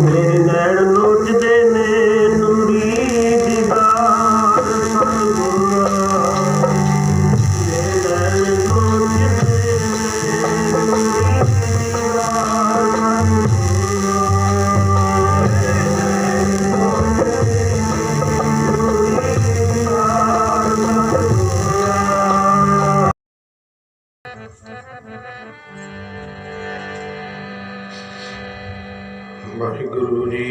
ਮੇਰੇ ਨੈਣ ਨੋਚਦੇ ਨੇ ਨੂਰੀ ਦੀਦਾਰ ਸਤਿਗੁਰਾਂ। ਮੇਰੇ ਨੈਣ ਨੋਚਦੇ ਨੇ ਨੂਰੀ ਦੀਦਾਰ ਵਾਹਿਗੁਰੂ ਜੀ।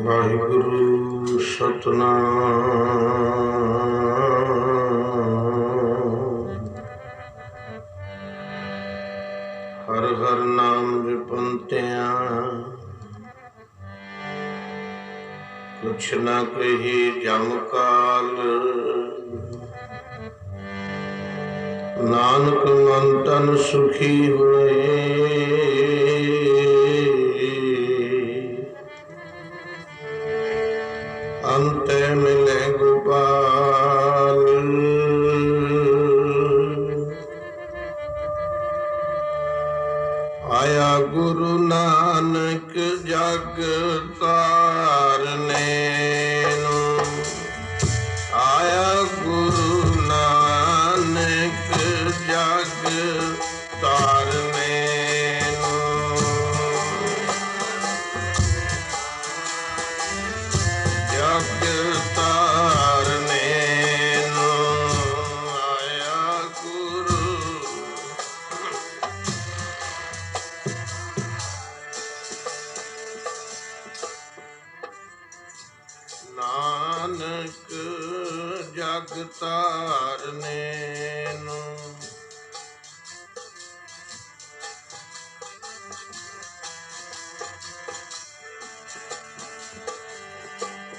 ਵਾਹਿਗੁਰੂ ਸਤਿਨਾਮ। ਹਰ ਹਰ ਨਾਮ ਜਪੰਤਿਆਂ ਕੁਛ ਨਾ ਕਹੀ ਜਮ ਕਾਲ। ਨਾਨਕ ਮਨ ਤਨ ਸੁਖੀ ਹੋਏ ਅੰਤੇ ਮਿਲੇ ਗੋਪਾਲ। ਆਇਆ ਗੁਰੂ ਨਾਨਕ ਜਗ ਤਾਰਨੇ ਨੂੰ। ਆਇਆ ਗੁਰੂ ਨਾਨਕ ਜਗ ਤਾਰਨੇ ਨੂੰ। ਜਗ ਤਾਰਨੇ ਨੂੰ ਆਇਆ ਗੁਰੂ। ਨਾਨਕ ਜਗ ਤਾਰਨੇ ਨੂੰ।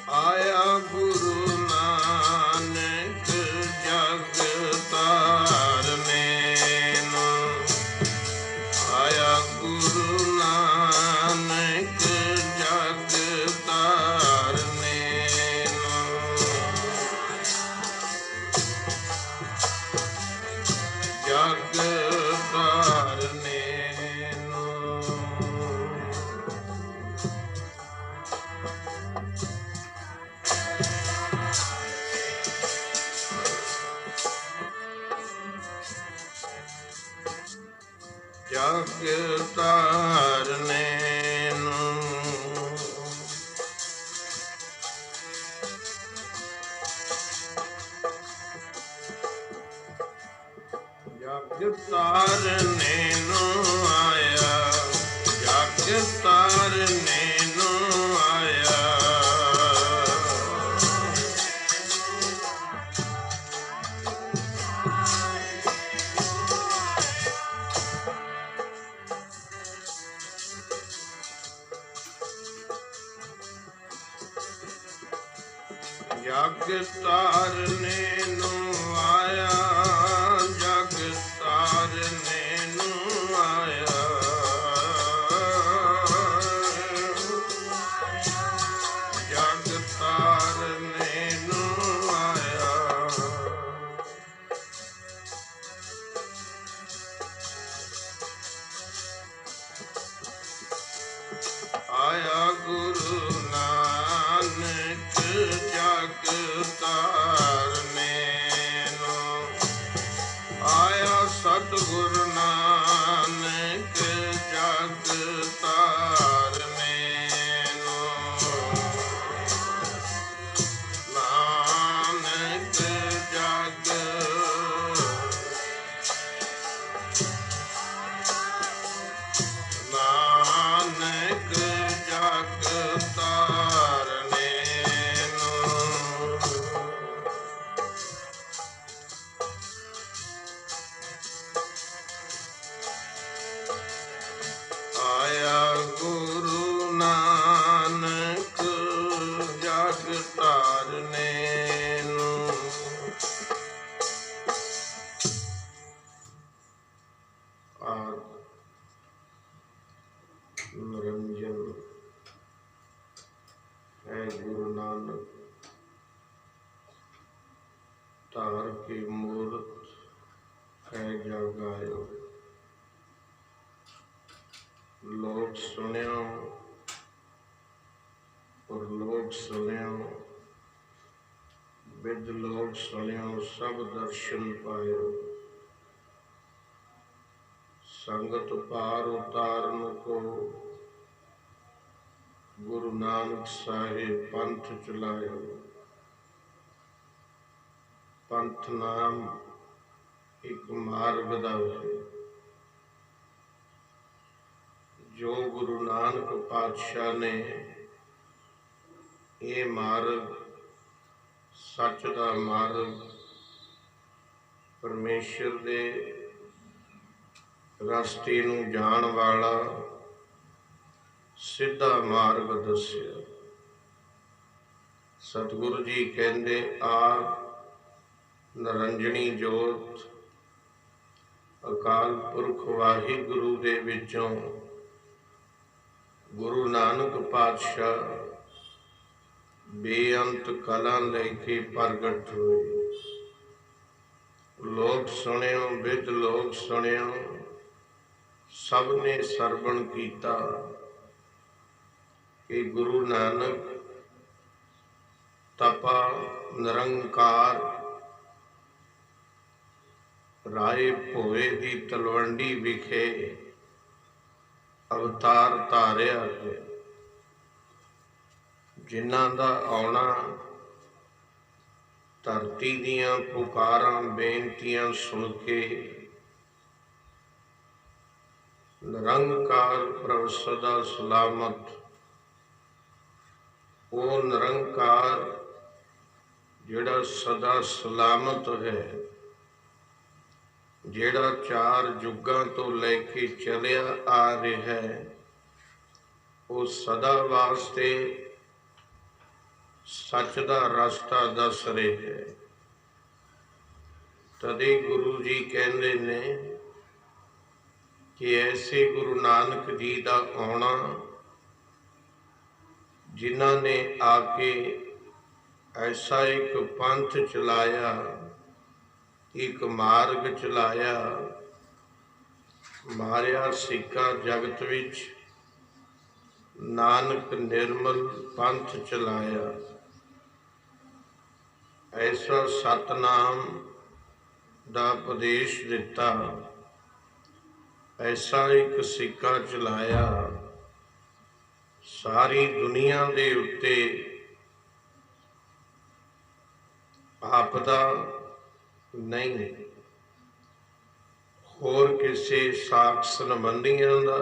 ਆਇਆ ਗੁਰੂ ਨਾਨਕ ਜਗ ਤਾਰਨੇ ਨੂੰ। ਆਇਆ ਗੁਰੂ ਨਾਨਕ ਜਗ ਤਾਰਨੇ ਨੂੰ। ਜਗ ਤਾਰਨੇ ਨੂੰ। ਜਗ ਤਾਰਨੇ ਨੂੰ। ਜਗ ਤਾਰਨੇ ਨੂੰ ਆਇਆ। ਜਗ ਤਾਰਨੇ ਨੂੰ ਆਇਆ। ਜਗ ਤਾਰਨੇ ਨੂੰ ਆਇਆ। ਜਗ ਤਾਰਨੇ ਨੂੰ ਆਇਆ। ਜਗ ਤਾਰਨੇ ਨੂੰ ਆਇਆ। ਆਇਆ ਗੁਰੂ ਨਾਨਕ ਜਗ ਤਾਰਨੇ ਨੂੰ। ਆਇਆ ਸਤਿਗੁਰ ਨਾਨਕ ਜਗ ਤਾਰਨੇ ਨੂੰ। ਨਾਨਕ ਜਗ ਨਾਨਕ ਜਗ ਤਾਰਨੇ ਨੂੰ। है जा गायो। लोक सुनियो और लोक सुनियो, विद लोक सुनियो सब दर्शन पायो। संगत पार उतारन को गुरु नानक साहिब पंथ चलायो। पंथ नाम एक मार्ग दा है, जो गुरु नानक पातशाह ने ये मार्ग सच दा मार्ग परमेश्वर दे रस्ते नूं जाण वाला सीधा मार्ग दस्या। सतगुरु जी कहंदे आप निरंजनी जोत अकाल पुरख वाहिगुरु दे विचों गुरु नानक पातशाह बेअंत कला लेके प्रगट हुए। लोक सुनियो विद लोक सुनियो, सबने सरवण कीता कि गुरु नानक तपा निरंकार राय भोए दी तलवंडी विखे अवतार धारिया है। जिन्हां दा आउणा धरती दियां पुकारां बेनतियां सुन के निरंकार प्रभ सदा सलामत, वो निरंकार जिहड़ा सदा सलामत है, जिहड़ा चार जुगां तो लैके चलिया आ रहा है, वो सदा वास्ते सच दा रास्ता दस रहे है। तदे गुरु जी कहते ने कि ऐसे गुरु नानक जी का आना, जिन्हों ने आके ऐसा एक पंथ चलाया, एक मार्ग चलाया, मारिया सिक्का जगत विच नानक निर्मल पंथ चलाया। ऐसा सतनाम दा उपदेश दिता, ऐसा एक सिक्का चलाया, सारी दुनिया दे उत्ते आपदा नहीं, होर किसी साख संबंधियों का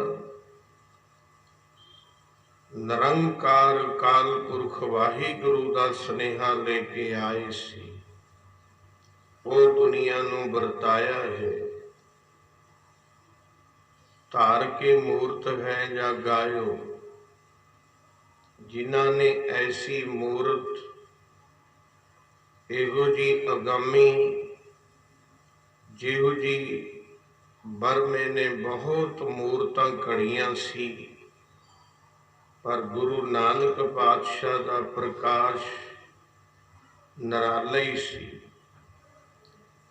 निरंकार काल पुरख वाहिगुरु का स्नेहा लेके आए सी, वो दुनिया नूं वरताया है। धार के मूर्त है जा गायो, जिन्हां ने ऐसी मूर्त इहो जी अगामी जिहो जी बरमे ने बहुत मूर्तां घड़ियां सी, पर गुरु नानक पातशाह का प्रकाश निराला ही सी,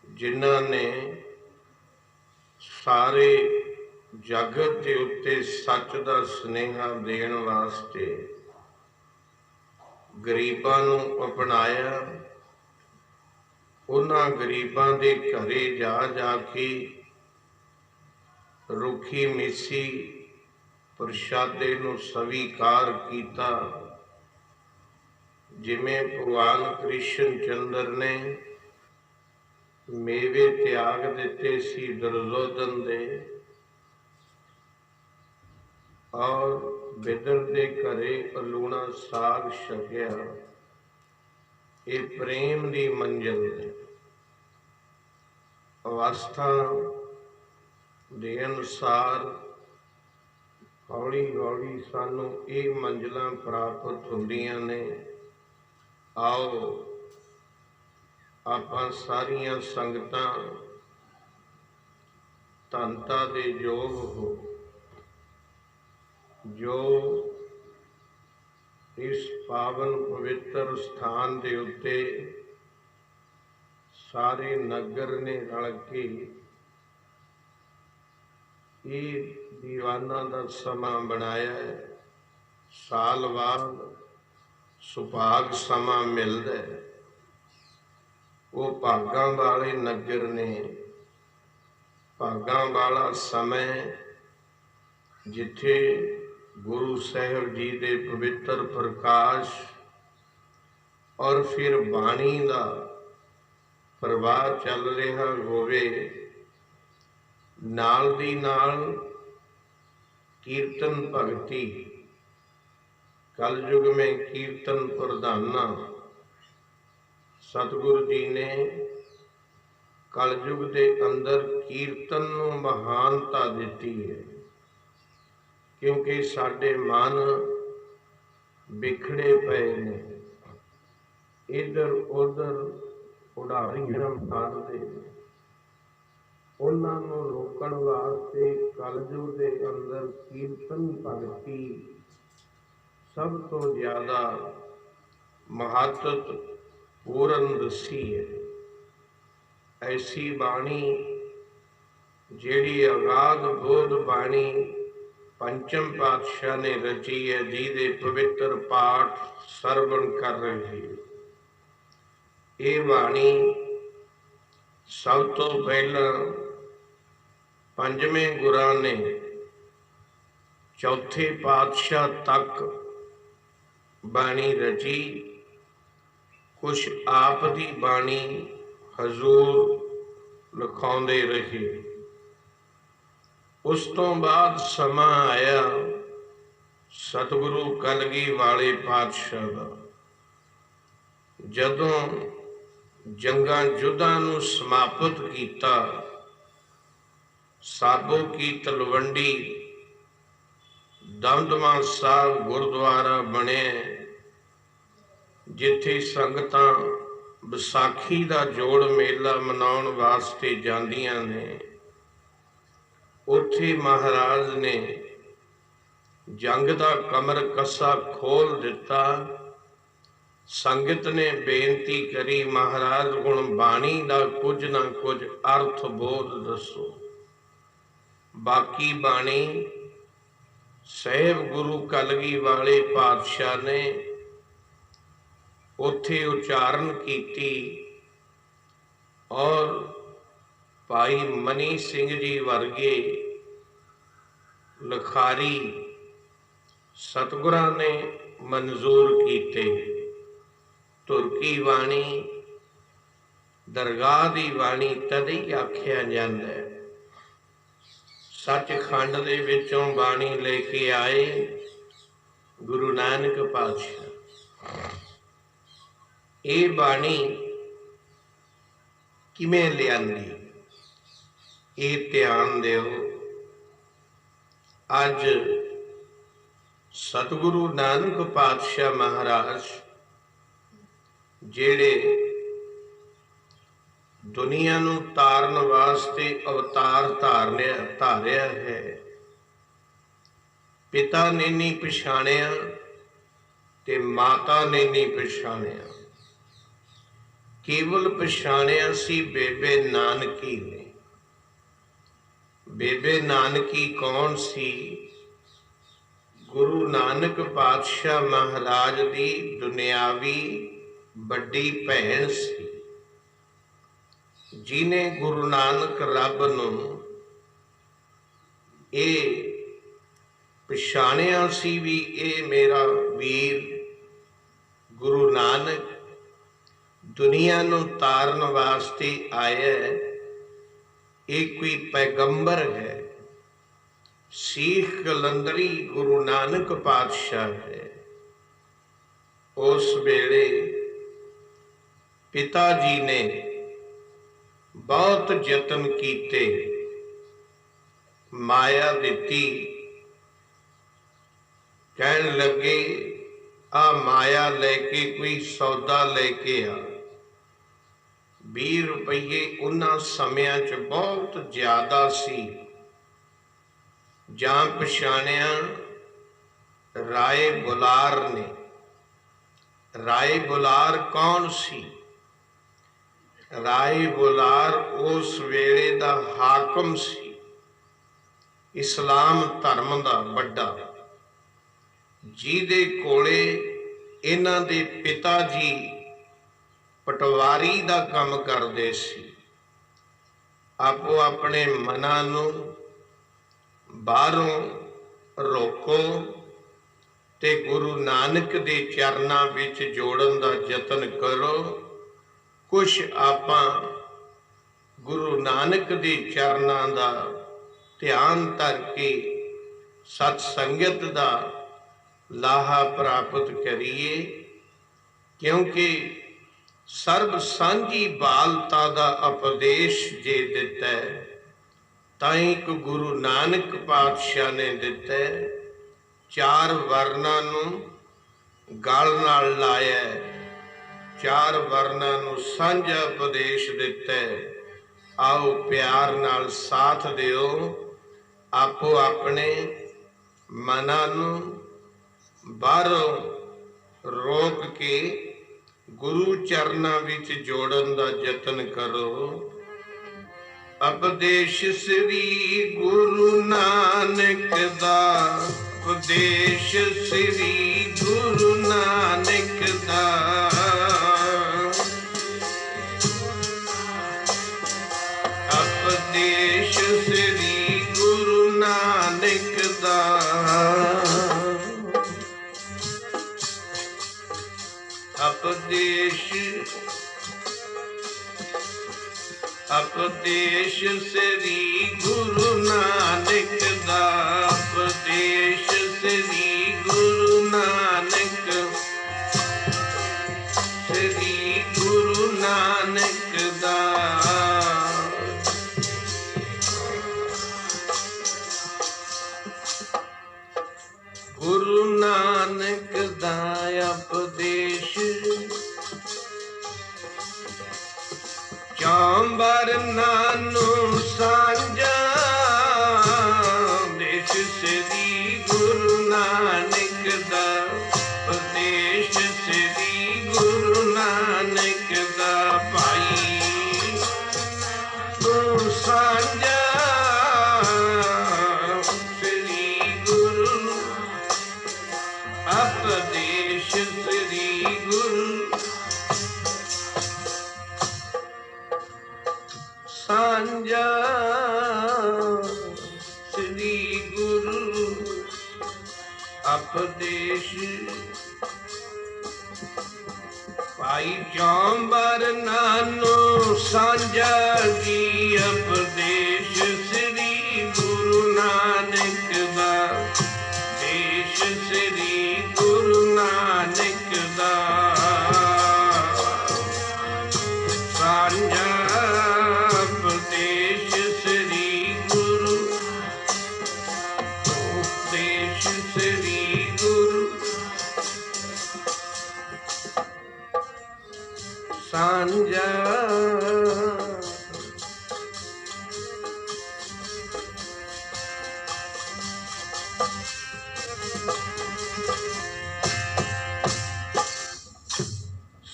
जिन्हां ने सारे जगत के उत्ते सच का स्नेहा देण वास्ते गरीबां नूं अपनाया। उन्हां गरीबां दे घरे जा जाके रुखी मिसी प्रशादे नूं स्वीकार किया, जिमें भगवान कृष्ण चंद्र ने मेवे त्याग दिते सी दुर्योधन दे, और बिदर दे घरे अलूणा साग छकिया। ये प्रेम की मंजिल है। अवस्था के अनुसार हौली हौली सानू ये मंजिल प्राप्त होंदियां ने। आओ आपां सारियां संगतां धनता दे योग हो, जो इस पावन पवित्र स्थान के उत्ते सारे नगर ने रल के ये दीवाना का समा बनाया है, साल बाद सुभाग समा मिलता है। वो भागां वाले नगर ने, भागां वाला समय जिथे गुरु साहब जी के पवित्र प्रकाश और फिर बाणी का प्रवाह चल रहा होवे, नाल दी नाल कीर्तन भगती। कलयुग में कीर्तन प्रधाना सतगुरु जी ने कलयुग के अंदर कीर्तन नूं महानता दिती है, क्योंकि साडे मन बिखड़े पे ने, इधर उधर उड़ारीਆਂ मारते। उन्हां नूं रोकण वास्ते कलयुग के अंदर कीर्तन भगती सब तो ज्यादा महत्वपूर्ण दसी है। ऐसी बाणी जिहड़ी अगाध बोध बाणी पंचम पातशाह ने रची है, जिहदे पवित्र पाठ सरवण कर रहे हैं। ये बाणी सब तो पहला पंजवें गुरां ने चौथे पातशाह तक बाणी रची। कुछ आप दी बाणी हजूर लिखाउंदे रहे। उस तो बाद समा आया सतगुरु कलगी वाले पातशाह का, जदों जंगां युद्धां नूं समाप्त कीता। साबो की तलवंडी दमदमा साहब गुरुद्वारा बने, जिथे संगतां विसाखी का जोड़ मेला मनाउण वास्ते जांदियां ने। उत्थे महाराज ने जंग का कमर कसा खोल दिता। संगत ने बेनती करी, महाराज हुण बाणी का कुछ ना कुछ अर्थ बोध दसो। बाकी बाणी साहिब गुरु कलगी वाले पातशाह ने उत्थे उचारण कीती और भाई मनी सिंह जी वर्गे लिखारी सतगुरां ने मंजूर कीते। तुरकी बाणी दरगाह की बाणी तद ही आख्या जाता है। सचखंड दे विचों बाणी लेके आए गुरु नानक पातशाह। ये बाणी किवें लिआंदी, ये ध्यान दिओ। अज सतगुरु नानक पातशाह महाराज जेड़े दुनिया नूं तारन वास्ते अवतार धारिया है, पिता ने नहीं पछाणिया ते माता ने नहीं पछाणिया, केवल पछाणिया सी बेबे नानकी ने। बेबे नानकी कौन सी? गुरु नानक पातशाह महाराज दी दुनियावी बड़ी भैन सी, जिन्हें गुरु नानक रब नूं ये पछाणिया सी भी ये मेरा वीर गुरु नानक दुनिया नूं तारन वास्ते आया है, ये कोई पैगंबर है, सीख कलंदरी गुरु नानक पातशाह है। उस वेले पिता जी ने बहुत यतन कीते, माया दिती, कहन लगे आ माया लेके कोई सौदा लेके आ। 20 रुपये उन्हां समयां च बहुत ज्यादा सी। जां पछाणिया राय बुलार ने। राय बुलार कौन सी? राय बुलार उस वेले दा हाकम सी। इस्लाम धर्म दा वड्डा, जिहदे कोले इन्हां दे पिता जी पटवारी दा काम करदे सी। आपो अपने मनां नूं बाहरों रोको ते गुरु नानक दे चरनां विच जोड़न दा यतन करो। कुछ आपां गुरु नानक दे चरनां दा ध्यान धर के सत्संगत दा लाहा प्राप्त करिए, क्योंकि सर्ब सांझी बालता दा उपदेश जे दिता है तां एक गुरु नानक पातशाह ने दिता है। चार वर्णां नूं गल नाल लाया है, चार वर्णां नूं सांझा उपदेश दिता है। आओ प्यार नाल साथ दिओ, आपो अपने मनां नूं बाहरों रोक के गुरु चरनां विच जोड़न दा यतन करो। उपदेश श्री गुरु नानक दा, उपदेश श्री गुरु नानक दा, उपदेश श्री गुरु नानक दा, उपदेश उपदेश श्री गुरु नानक दा, उपदेश श्री गुरु नानक, श्री गुरु नानक दा। गुरु नानक दा उपदेश चांबर नानू सांझा, देश श्री गुरु नानक दा, उपदेश श्री गुरु नानक दा। भाई तू सांझा श्री गुरु, उपदेश श्री गुरु सांझा, श्री गुरु उपदेश। भाई चांबर नानू सांझा जी, उपदेश श्री गुरु नानक दा, देश श्री गुरु नानक दा। सांझा उपदेश श्री गुरु, उपदेश श्री गुरु सांझा।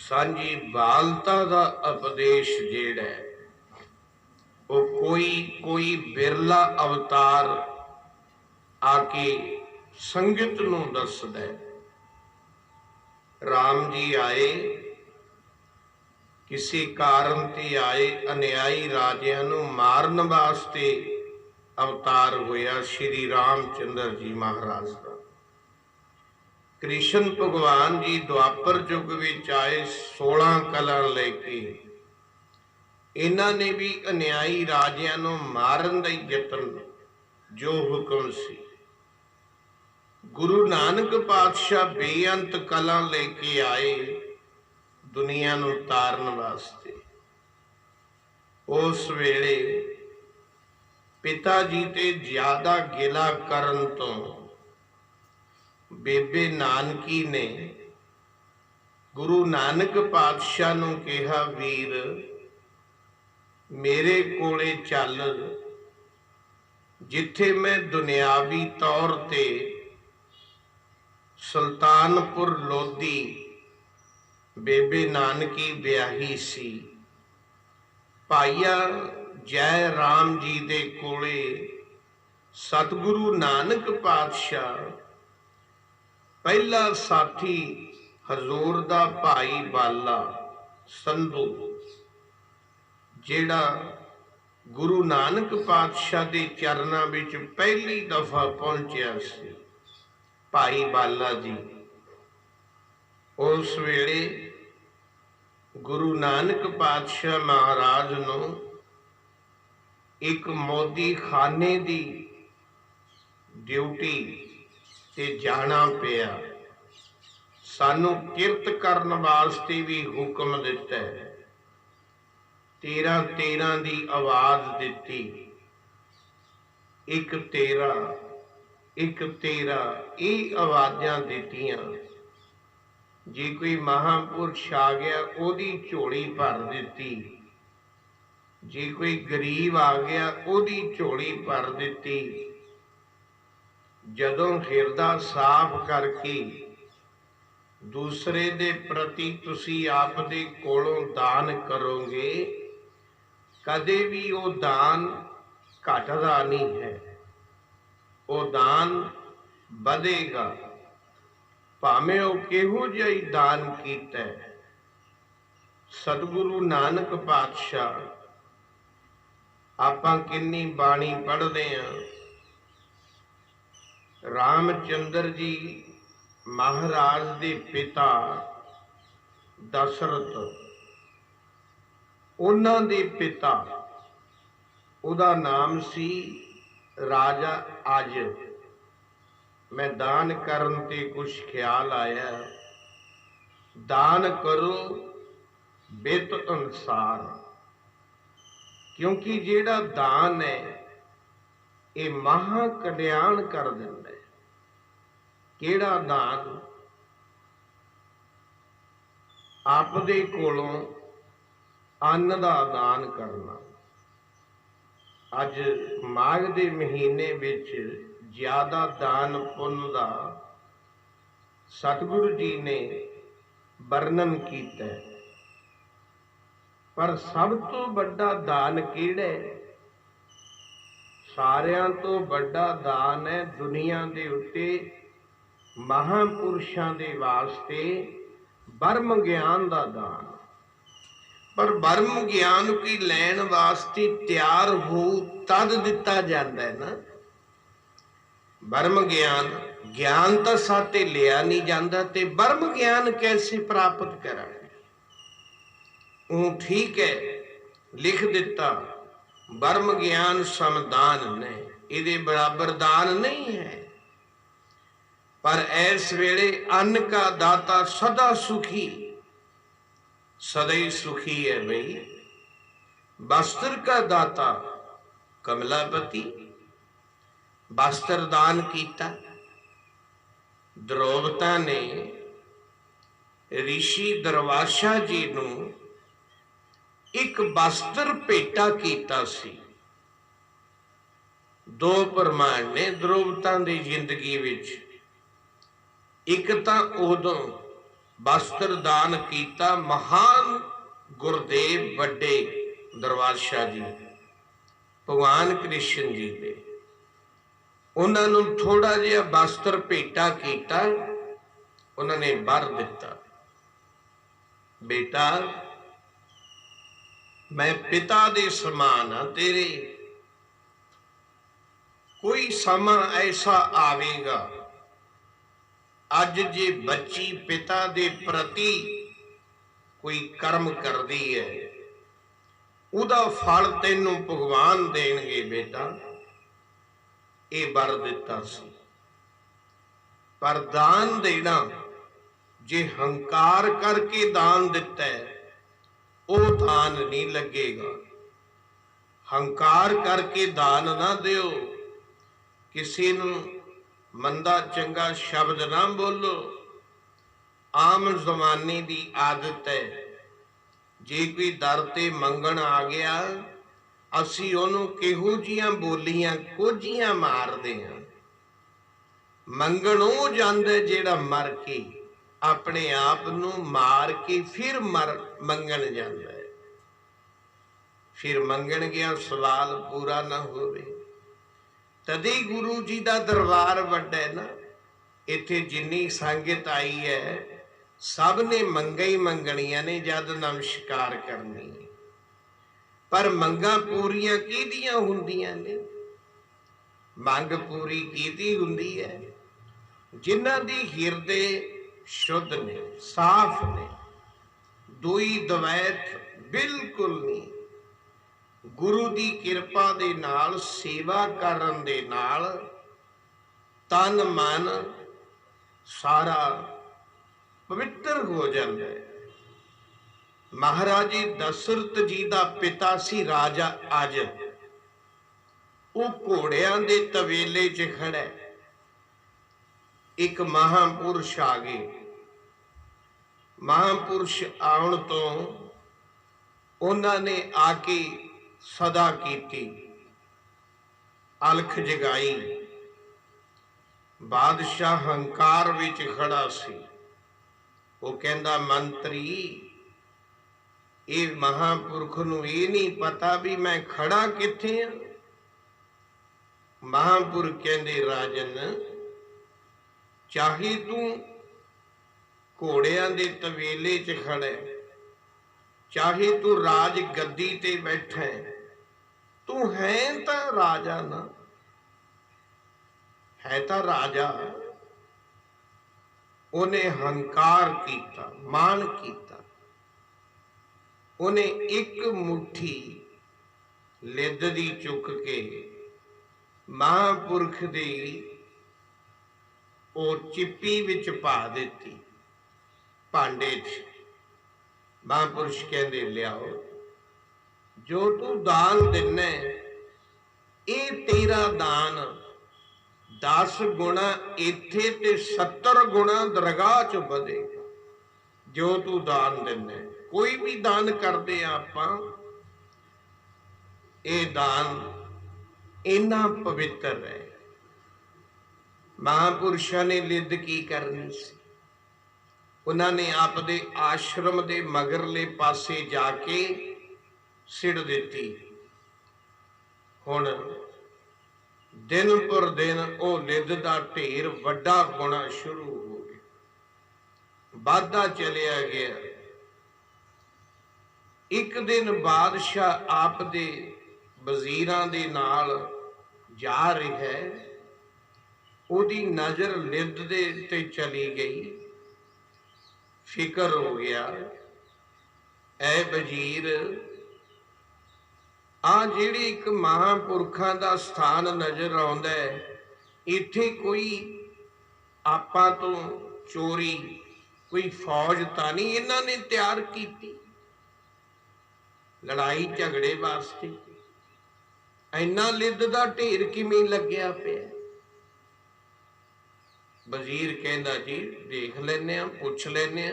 सांझी बालता दा उपदेश जेड़ा है वो कोई बिरला अवतार आके संगत नूं दसदा है। राम जी आए, किसी कारण ते आए, अन्यायी राजियां नूं मारन वास्ते अवतार होया श्री रामचंद्र जी महाराज का। कृष्ण भगवान जी द्वापर युग विच आए 16 कलां लेके, इन्हां ने भी अन्यायी राजियां नूं मारन दा यतन जो हुक्म सी। गुरु नानक पातशाह बेअंत कलां लेके आए दुनिया नूं तारन वास्ते। उस वेले पिता जी ते ज्यादा गिला करन तो बेबे नानकी ने गुरु नानक पातशाह नूं कहा, वीर मेरे कोले चल, जिथे मैं दुनियावी तौर ते सुल्तानपुर लोधी बेबे नानकी ब्याही सी, भाईया जय राम जी दे कोले सतगुरु नानक पातशाह पहला साथी हजूर दा भाई बाला संधू जेड़ा गुरु नानक पातशाह के चरणों विच पहली दफा पहुंचा सी, भाई बाला जी। उस वेले गुरु नानक पातशाह महाराज नूं एक मोदी खाने की ड्यूटी ते जाना पिया। सानू किरत करन वास्ते भी हुक्म दिता है। 13-13 की आवाज दिती, एक 13 ये आवाज़ां दित्तियां। जे कोई महापुरुष आ गया ओदी झोली भर दिती, जे कोई गरीब आ गया ओदी झोली भर दिती। जदों हिरदा साफ करके दूसरे दे प्रति तुसी आप दे कोलों दान करोगे, कदे भी वो दान घटदा नहीं है, वो दान बढ़ेगा। भावें वो किहो जिहा ही दान कीता है। सतगुरु नानक पातशाह आपां किन्नी बाणी पढ़दे हां। रामचंद्र जी महाराज दे पिता दशरथ, उन्हां दे पिता उदा नाम सी राजा अज। मैं दान करन ते कुछ ख्याल आया, दान करो बित अनुसार, क्योंकि जेड़ा दान है ये महा कल्याण कर दिंदा है। केड़ा दान? आपदे कोलों अन्न दा दान करना। अज माघ दे महीने विच ज्यादा दान पुण्य दा सतगुरु जी ने वर्णन किया है। पर सब तो बड़ा दान किहड़ा है? सारियां तो बड़ा दान है दुनिया दे उत्ते महापुरुषां दे वास्ते ब्रह्म ज्ञान दा दान। पर ब्रह्म ज्ञान की लैण वास्ते तैयार हो तद दिता जाता है ना। ब्रह्म ज्ञान तो साते लिया नहीं जाता, ते ब्रह्म ज्ञान कैसे प्राप्त करांगे? ठीक है, लिख दिता ब्रह्म ज्ञान समदान ने, इहदे बराबर दान नहीं है। पर ऐस वेले अन्न का दाता सदा सुखी, सदा ही सुखी है भाई। वस्त्र का दाता कमलापति, वस्त्र दान किया। द्रौपदा ने ऋषि दरवाशा जी नू एक वस्त्र भेटा किया सी। दो प्रमाण ने द्रौपदा की जिंदगी विच। एक तां उदों वस्त्र दान किया महान गुरदेव वड्डे दरबारशाह जी, भगवान कृष्ण जी ने उन्होंने थोड़ा जिहा वस्त्र भेटा किया। उन्होंने वर दिता, बेटा मैं पिता दे समान हाँ तेरे। कोई समा ऐसा आवेगा, अज जे बच्ची पिता दे प्रति कोई कर्म करती है, उदा फल तेनू भगवान देणगे बेटा। ये वर दिता सी। पर दान देना जे हंकार करके दान दिता है, वो दान नहीं लगेगा। हंकार करके दान ना दियो, किसी नू मंदा चंगा शब्द ना बोलो। आम जमाने की आदत है, जे कोई दर ते मंगण आ गया, असी ओनू किहो जिहियां बोलियां कोझियां मारदे हां। मंगण ओ जांदा जेड़ा मर के अपने आप नू मार के फिर मंगण जांदा है। फिर मंगण गया सवाल पूरा ना होवे, तदे गुरु जी का दरबार वड्डा है ना। इत्थे जिन्नी संगत आई है सब ने मंगा ही मंगनियां ने जद नमस्कार करनी है। पर मंगा पूरियां किहदियां हुंदियां ने? मंग पूरी किहदी हुंदी है? जिन्हां दी हिरदे शुद्ध ने, साफ ने, दुई द्वैत बिल्कुल नहीं, गुरु की किरपा दे नाल सेवा करन दे नाल तन मन सारा पवित्र हो जाता है। महाराजे दशरथ जी का पिता सी राजा अज, वो घोड़ियां दे तवेले च खड़ा है। एक महापुरुष आ गए। महापुरुष आउण तो उन्होंने आके सदा की अलख जगाई। बादशाह हंकार विच खड़ा सी। वो कहंदा मंत्री ये महापुरख नूं ये नहीं पता भी मैं खड़ा किथे हां। महापुरख कहंदे राजन चाहे तू घोड़ियां दे तवेले च खड़ा है, चाहे तू राज गद्दी ते बैठा है, तू है तां राजा ना, है तां राजा। उन्हें हंकार किया, मान किया। उन्हें एक मुट्ठी लिद दी चुक के महापुरख दी ओ चिप्पी विच पा दिती, भांडे च। महापुरुष कहंदे लियाओ, जो तू दान दिना ये तेरा दान 10 गुणा इत्थे ते 70 गुणा दरगाह च बढ़ेगा। जो तू दान दिना, कोई भी दान करते आपां, ये दान इन्ना पवित्र है। महापुरुषों ने लिद की करनी सी? उन्होंने आपदे आश्रम दे मगरले पासे जाके सिड़ दिती। हुण दिन पर दिन वो लिद का ढेर वड्डा होना शुरू हो गया, वाधा चलिया गया। एक दिन बादशाह आप दे वजीरां दे नाल जा रहा है, उहदी नजर लिद दे ते चली गई। फिकर हो गया, ऐ वजीर आ जिहड़ी एक महापुरखों का स्थान नजर आउंदा है, इत्थे कोई आपां तो चोरी कोई फौज तां नहीं इन्हां ने तैयार की? लड़ाई झगड़े वास्ते इन्ना लिद का ढेर किवें लग्या पिया? वजीर कहंदा जी देख लैने, पुछ लैने।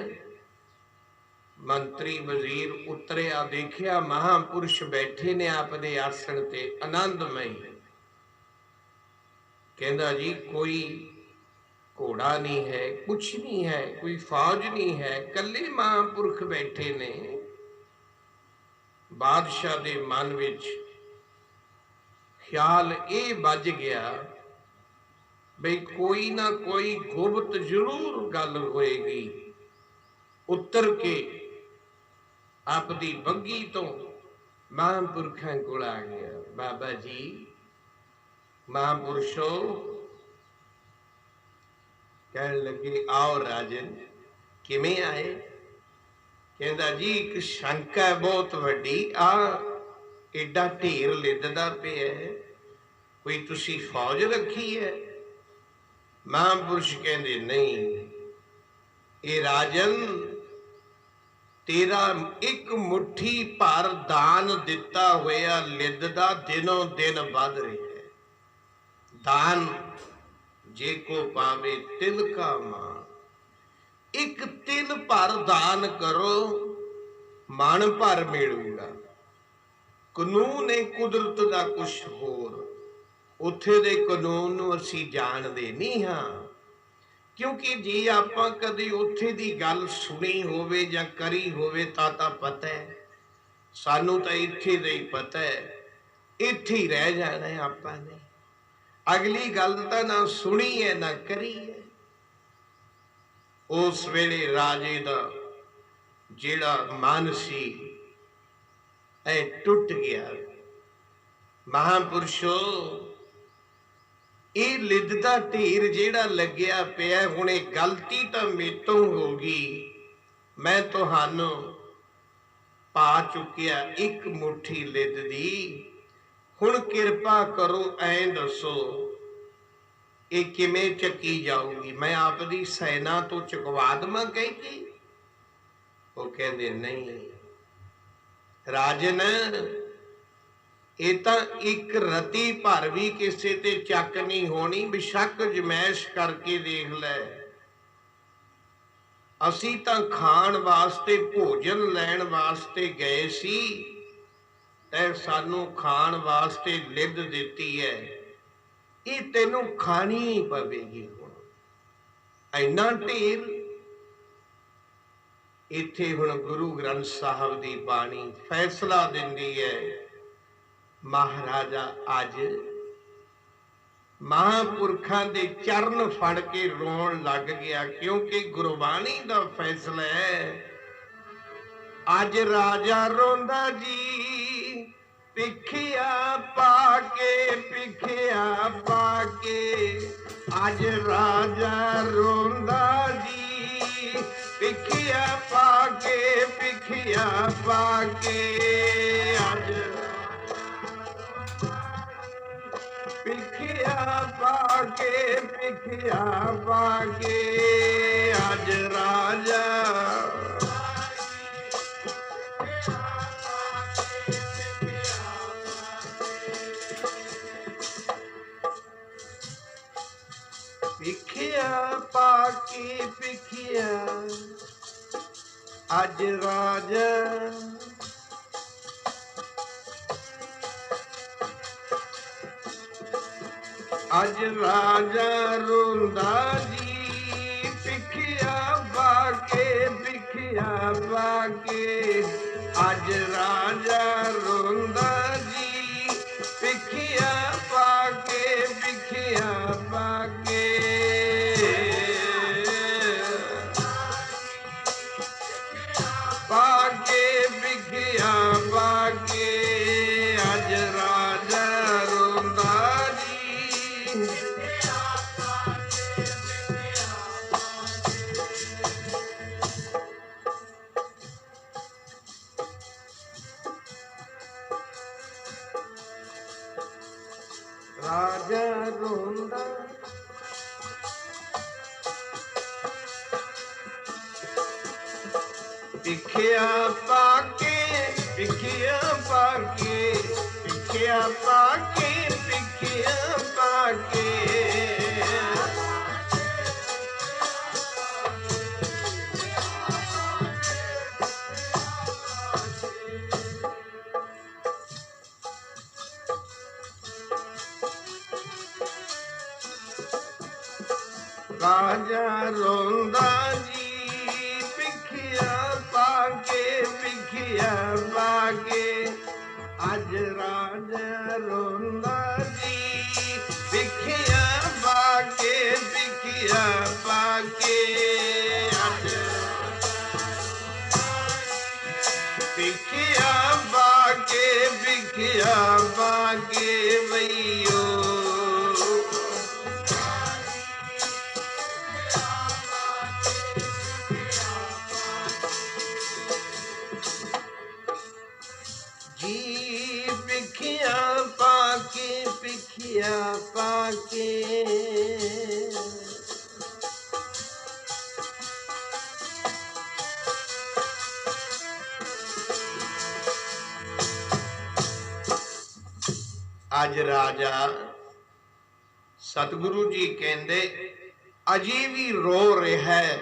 मंत्री वजीर उतरिया, देखिया महापुरुष बैठे ने आपदे आसन ते आनंदमय। कहंदा जी कोई घोड़ा नहीं है, कुछ नहीं है, कोई फौज नहीं है, कल्ले महापुरुष बैठे ने। बादशाह दे मन विच ख्याल ये बज गया बई कोई ना कोई गुप्त जरूर गल होएगी। उतर के आपदी बग्गी तो महापुरखों को आ गया। बाबा जी महापुरुषो कह लगे आओ राजन, किमें आए? कहंदा जी एक शंका है बहुत वड्डी, आ एडा ढेर लिददा पिया है, कोई तुसी फौज रखी है? महापुरुष कहंदे नहीं, ये राजन तेरा एक मुट्ठी भर दान दिता होया लिद दा दिनों दिन बढ़ रहा है। दान जे को पावे तिल का मान, एक तिल भर दान करो मन भर मिलूगा। कानून है कुदरत का कुछ होर, उत्थे दे कानून नूं असीं जाणदे नहीं हाँ। क्योंकि जे आपां कदे उत्थे दी गल सुनी होवे जां करी होवे तां पता है, सानू तां इत्थे दा ही पता है, इत्थे ही रह जाना है आपां ने। अगली गल तां ना सुनी है ना करी है। उस वेले राजे दा जिहड़ा मन सी ऐ टुट गया। महापुरुषो ये लिद दा ढेर जिहड़ा लग्या पिया, हुण ये गलती तां मेतों हो गई, मैं तुहानू पा चुकिया एक मुट्ठी लिद दी, हुण किरपा करो ऐं दसो ये किवें चकी जाऊगी, मैं आपदी सेना तो चुकवा देवां कह के? वो कहंदे नहीं राजन, ये तां एक रती भर भी किसी ते चक नहीं होनी, बेशक जमैश करके देख लै। असी तां खाण वास्ते भोजन लैण वास्ते गए सी, तैं सानू खाण वास्ते लिद दिती है, ये तैनू खानी ही पवेगी। हुण इन्ना ढेर। इत्थे हुण गुरु ग्रंथ साहब दी बाणी फैसला दिंदी है। महाराजा अज महापुरखां दे चरण फड़ के रोण लग गया, क्योंकि गुरबाणी दा फैसला है। अज राजा रोंदा जी पिखिया पाके, पिखिया पाके, अज राजा रोंदा जी पिखिया पाके, पिखिया पाके, अज पिखिया पाके, पिखिया पाके, अज राजा पिखिया पाके, पिखिया अज राजा अज राजा रोंदा जी पिखिया पाके, पिखिया पाके, अज राजा रोंदा जी पिखिया पाके, पिखिया पाके, पाके पिखिया पाके, अज राजा रोंदा जी। राजा रोंदा पिखिया पाके, पिखिया पाके, पिखिया पाके, पिखिया पाके, राजा रोंदा जी पिखिया पाके, पिखिया पाके, अज राजा रोंदा जी पिखिया पाके, पिखिया पाके, अज पिखिया पाके, पिखिया पाके, वैयो पिखिया पाके, पिखिया पाके, अज राजा सतगुरु जी कहंदे अजे भी रो रहा है,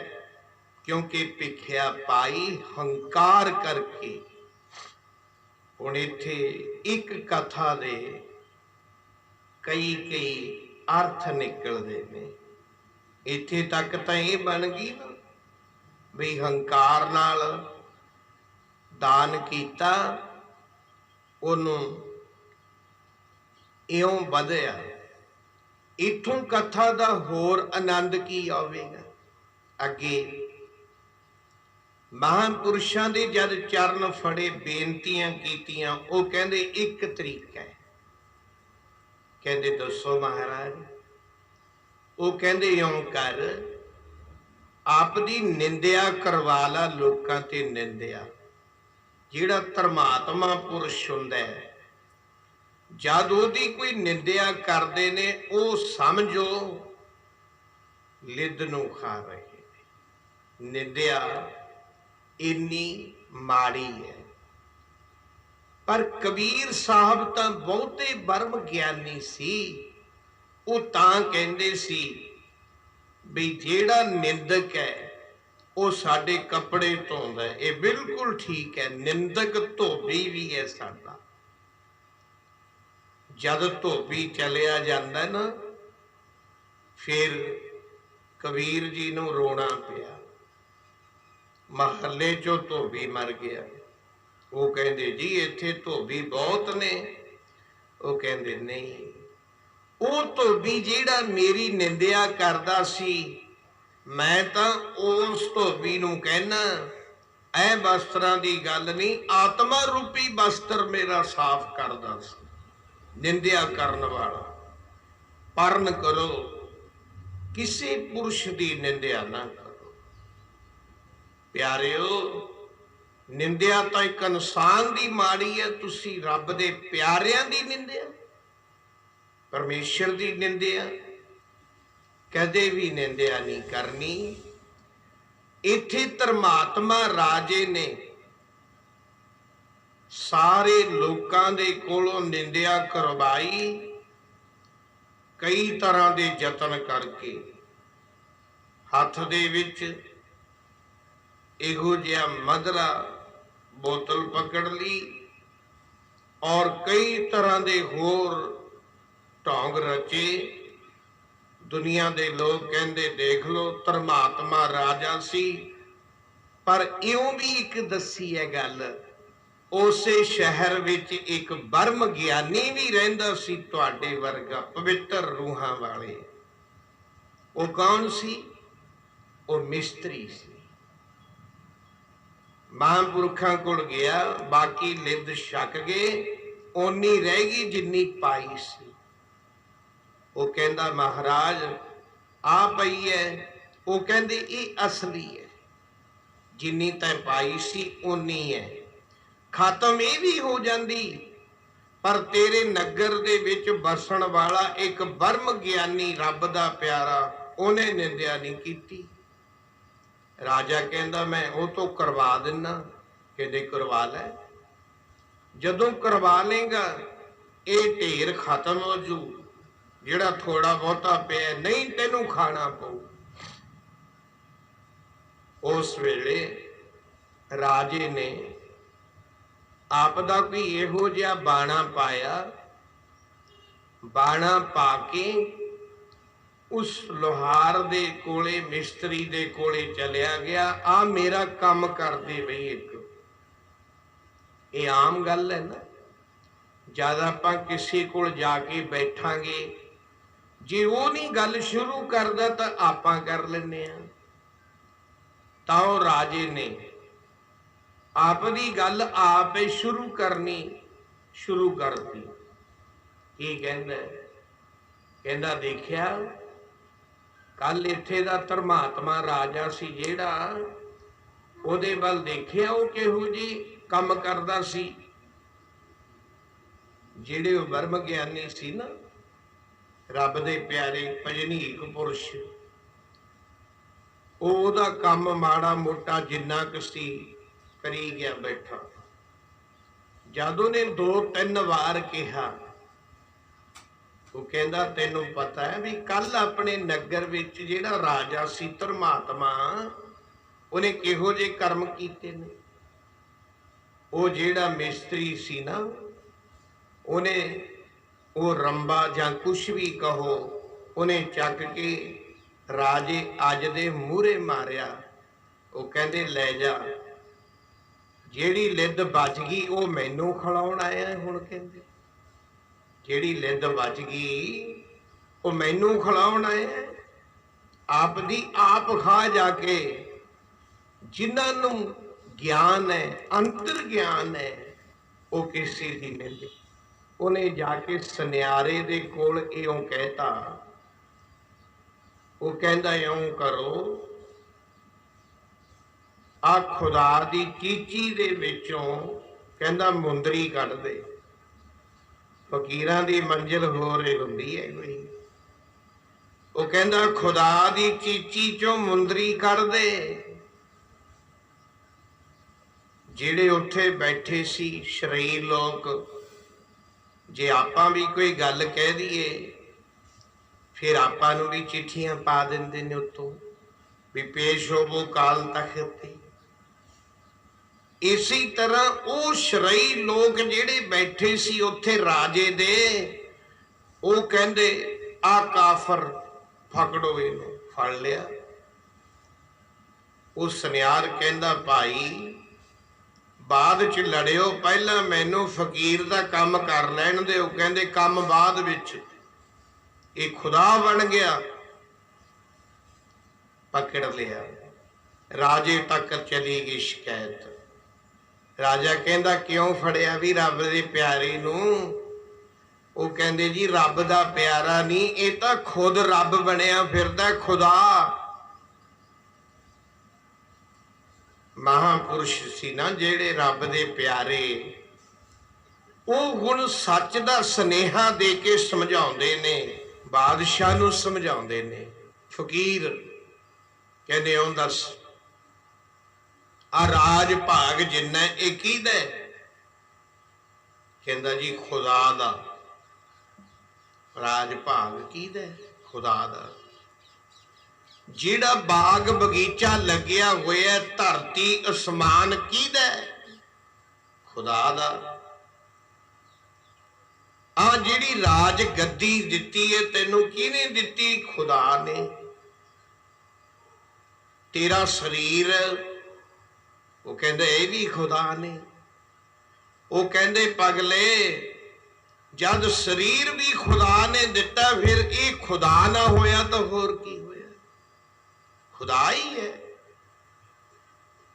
क्योंकि पिखिया पाई हंकार करके। हुण इत्थे एक कथा दे कई कई अर्थ निकलते हैं। इत्थे तक तां ये बन गई ना भी हंकार नाल दान कीता, ओनू इउं वधिया, इथों कथा का होर आनंद की आवेगा। अगे महापुरुषों के जद चरण फड़े बेनतियां कीतियां, वो कहते एक तरीका है। कहते दसो महाराज। वो कहते यों कर, आप दी निंदिया करवा ला लोकां ते निंदिया। जिहड़ा धर्मात्मा पुरुष हुंदा है, जद ओदी कोई निंदिया करते ने, वो समझो लिद नूं खा रहे ने। निंदिया इन्नी माड़ी है। पर कबीर साहब तो बहुते बर्म ज्ञानी सी। वो तां कहंदे सी भी जेड़ा निंदक है वो साडे कपड़े धोंदा है। ये बिल्कुल ठीक है, निंदक धोबी भी है साडा। जद धोबी चलिया जांदा ना, फिर कबीर जी नूं रोना पिया। महल्ले चो धोबी मर गया। वो कहंदे जी इत्थे धोबी बहुत ने। वो कहंदे नहीं, वो धोबी जिहड़ा मेरी निंदिया करदा सी, मैं तां उस धोबी नूं कहना ऐ वस्त्रां दी गल नहीं, आत्मा रूपी वस्त्र मेरा साफ करदा सी। निंदिया करन वाला परण करो, किसी पुरुष की निंदिया ना करो। प्यारिओ, निंदिया तो एक इंसान की माड़ी है। तुसी रब दे प्यारियां दी निंदिया, परमेश्वर की निंदिया कदे भी निंदिया नहीं करनी। इत्थे धर्मात्मा राजे ने सारे लोकां दे कोलों निंदिया करवाई, कई तरह के यतन करके। हथ दे विच इहो जिहा मदरा बोतल पकड़ ली और कई तरह के होर ढोंग रचे। दुनिया के लोग कहंदे देख लो धर्मात्मा राजा सी। पर इउं भी एक दसी है गल, उसे शहर विच एक बर्म ज्ञानी भी रहिंदा सी, तुहाडे वर्गा पवित्र रूहां वाले। वो कौन सी? वो मिस्त्री सी। महापुरुखां कोल गया, बाकी लिद छक गए, ओनी रह गई जिन्नी पाई सी। वो कहंदा महाराज आ पई है। वो कहंदे ये असली है, जिन्नी तैं पाई सी ओनी है। खत्म ये भी हो जाती, पर तेरे नगर दे विच बसण वाला एक बर्म ज्ञानी रब दा प्यारा, उन्हें निंदिया नहीं कीती। राजा कहंदा मैं वो तो करवा देना। कहंदे करवा लै। जदों करवा लेगा ये ढेर खत्म हो जू, जिहड़ा थोड़ा बहुता पिया नहीं तेनू खाना पऊ। उस वेले राजे ने आप दा कोई इहो जिहा बाणा पाया। बाणा पा के उस लोहार दे कोले, मिस्त्री दे कोले चलिया गया। आ मेरा काम कर दे बई एक। ये आम गल है ना, ज्यादा आपां किसी कोल जाके बैठांगे, जे वो नहीं गल शुरू करदा तां आपां कर लैंदे आ। तां राजे ने आप दी गल आप शुरू करनी शुरू कर दी। की कहंदा? कहंदा देखिया कल इत्थे दा धर्मात्मा राजा सी जिहड़ा, ओदे वल देखिया वो किहो जी काम करदा सी। जिहड़े बर्म ज्ञानी सी ना, रब दे प्यारे भजनीक पुरुष, ओदा काम माड़ा मोटा जिन्ना क सी करी गया बैठा। जदों ने 2-3 वार कहा, वो कहंदा तैनू पता है भी कल अपने नगर विच जिहड़ा राजा सी धर्मात्मा, उन्हें किहो जे कर्म कीते ने। वो जिहड़ा मिस्त्री सी ना, उन्हें वो रंबा जां कुछ भी कहो, उन्हें चक के राजे अज दे मूहरे मारिया। वो कहंदे लै जा, जेड़ी लिद बच गई वो मैनू खिलाउण आया। हुण कहंदे जेड़ी लिद बच गई ਉਹ ਮੈਨੂੰ ਖਿਲਾਉਣ ਆਏ ਹੈ। ਆਪ ਦੀ ਆਪ ਖਾ ਜਾ ਕੇ। ਜਿਨ੍ਹਾਂ ਨੂੰ ਗਿਆਨ ਹੈ, ਅੰਤਰ ਗਿਆਨ ਹੈ, ਉਹ ਕਿਸੇ ਦੀ ਨਹੀਂ। ਉਹਨੇ ਜਾ ਕੇ ਸੁਨਿਆਰੇ ਦੇ ਕੋਲ ਇਉਂ ਕਹਿਤਾ। ਉਹ ਕਹਿੰਦਾ ਇਉਂ ਕਰੋ, ਆ ਖੁਦਾ ਦੀ ਚੀਚੀ ਦੇ ਵਿੱਚੋਂ ਕਹਿੰਦਾ ਮੁੰਦਰੀ ਕੱਢ ਦੇ। ਫਕੀਰਾਂ ਦੀ ਮੰਜ਼ਿਲ ਹੋਰ ਹੀ ਹੁੰਦੀ ਹੈ ਕੋਈ। ਉਹ ਕਹਿੰਦਾ ਖੁਦਾ ਦੀ ਚੀਚੀ ਚੋਂ ਮੁੰਦਰੀ ਕੱਢ ਦੇ। ਜਿਹੜੇ ਉੱਥੇ ਬੈਠੇ ਸੀ ਸ਼ਰੀਰ ਲੋਕ, ਜੇ ਆਪਾਂ ਵੀ ਕੋਈ ਗੱਲ ਕਹਿ ਦਈਏ ਫਿਰ ਆਪਾਂ ਨੂੰ ਵੀ ਚਿੱਠੀਆਂ ਪਾ ਦਿੰਦੇ ਨੇ ਉੱਤੋਂ ਵੀ ਪੇਸ਼ ਹੋਵੋ ਕਾਲ ਤਖਤ ਤੇ। ਇਸੇ ਤਰ੍ਹਾਂ ਉਹ ਸ਼ਰਈ ਲੋਕ ਜਿਹੜੇ ਬੈਠੇ ਸੀ ਉੱਥੇ ਰਾਜੇ ਦੇ, ਉਹ ਕਹਿੰਦੇ ਆ ਕਾਫਰ ਫਕੜੋ, ਇਹਨੂੰ ਫੜ ਲਿਆ। ਉਹ ਸੁਨਿਆਰ ਕਹਿੰਦਾ ਭਾਈ ਬਾਅਦ ਚ ਲੜਿਓ, ਪਹਿਲਾਂ ਮੈਨੂੰ ਫਕੀਰ ਦਾ ਕੰਮ ਕਰ ਲੈਣ ਦਿਓ। ਕਹਿੰਦੇ ਕੰਮ ਬਾਅਦ ਵਿੱਚ, ਇਹ ਖੁਦਾ ਬਣ ਗਿਆ। ਪਕੜ ਲਿਆ, ਰਾਜੇ ਤੱਕ ਚਲੀ ਗਈ ਸ਼ਿਕਾਇਤ। ਰਾਜਾ ਕਹਿੰਦਾ ਕਿਉਂ ਫੜਿਆ ਵੀ ਰੱਬ ਦੇ ਪਿਆਰੇ ਨੂੰ? ਉਹ ਕਹਿੰਦੇ ਜੀ ਰੱਬ ਦਾ ਪਿਆਰਾ ਨਹੀਂ, ਇਹ ਤਾਂ ਖੁਦ ਰੱਬ ਬਣਿਆ ਫਿਰਦਾ, ਖੁਦਾ। ਮਹਾਂਪੁਰਸ਼ ਸੀ ਨਾ ਜਿਹੜੇ ਰੱਬ ਦੇ ਪਿਆਰੇ, ਉਹ ਹੁਣ ਸੱਚ ਦਾ ਸੁਨੇਹਾ ਦੇ ਕੇ ਸਮਝਾਉਂਦੇ ਨੇ, ਬਾਦਸ਼ਾਹ ਨੂੰ ਸਮਝਾਉਂਦੇ ਨੇ। ਫਕੀਰ ਕਹਿੰਦੇ ਉਹ ਦੱਸ ਆ ਰਾਜ ਭਾਗ ਜਿੰਨਾ ਇਹ ਕਿਹਦਾ? ਕਹਿੰਦਾ ਜੀ ਖੁਦਾ ਦਾ। ਰਾਜ ਭਾਗ ਕਿਹਦਾ? ਖੁਦਾ ਦਾ। ਜਿਹੜਾ ਬਾਗ ਬਗੀਚਾ ਲੱਗਿਆ ਹੋਇਆ ਧਰਤੀ ਅਸਮਾਨ ਕਿਹਦਾ? ਖੁਦਾ ਦਾ। ਆ ਜਿਹੜੀ ਰਾਜ ਗੱਦੀ ਦਿੱਤੀ ਹੈ ਤੈਨੂੰ ਕਿਹਨੇ ਦਿੱਤੀ? ਖੁਦਾ ਨੇ। ਤੇਰਾ ਸਰੀਰ, ਉਹ ਕਹਿੰਦੇ ਇਹ ਵੀ ਖੁਦਾ ਨੇ। ਉਹ ਕਹਿੰਦੇ ਪਗਲੇ ਜਦ ਸਰੀਰ ਵੀ ਖੁਦਾ ਨੇ ਦਿੱਤਾ, ਫਿਰ ਇਹ ਖੁਦਾ ਨਾ ਹੋਇਆ ਤਾਂ ਹੋਰ ਕੀ ਹੋਇਆ? ਖੁਦਾ ਹੀ ਹੈ।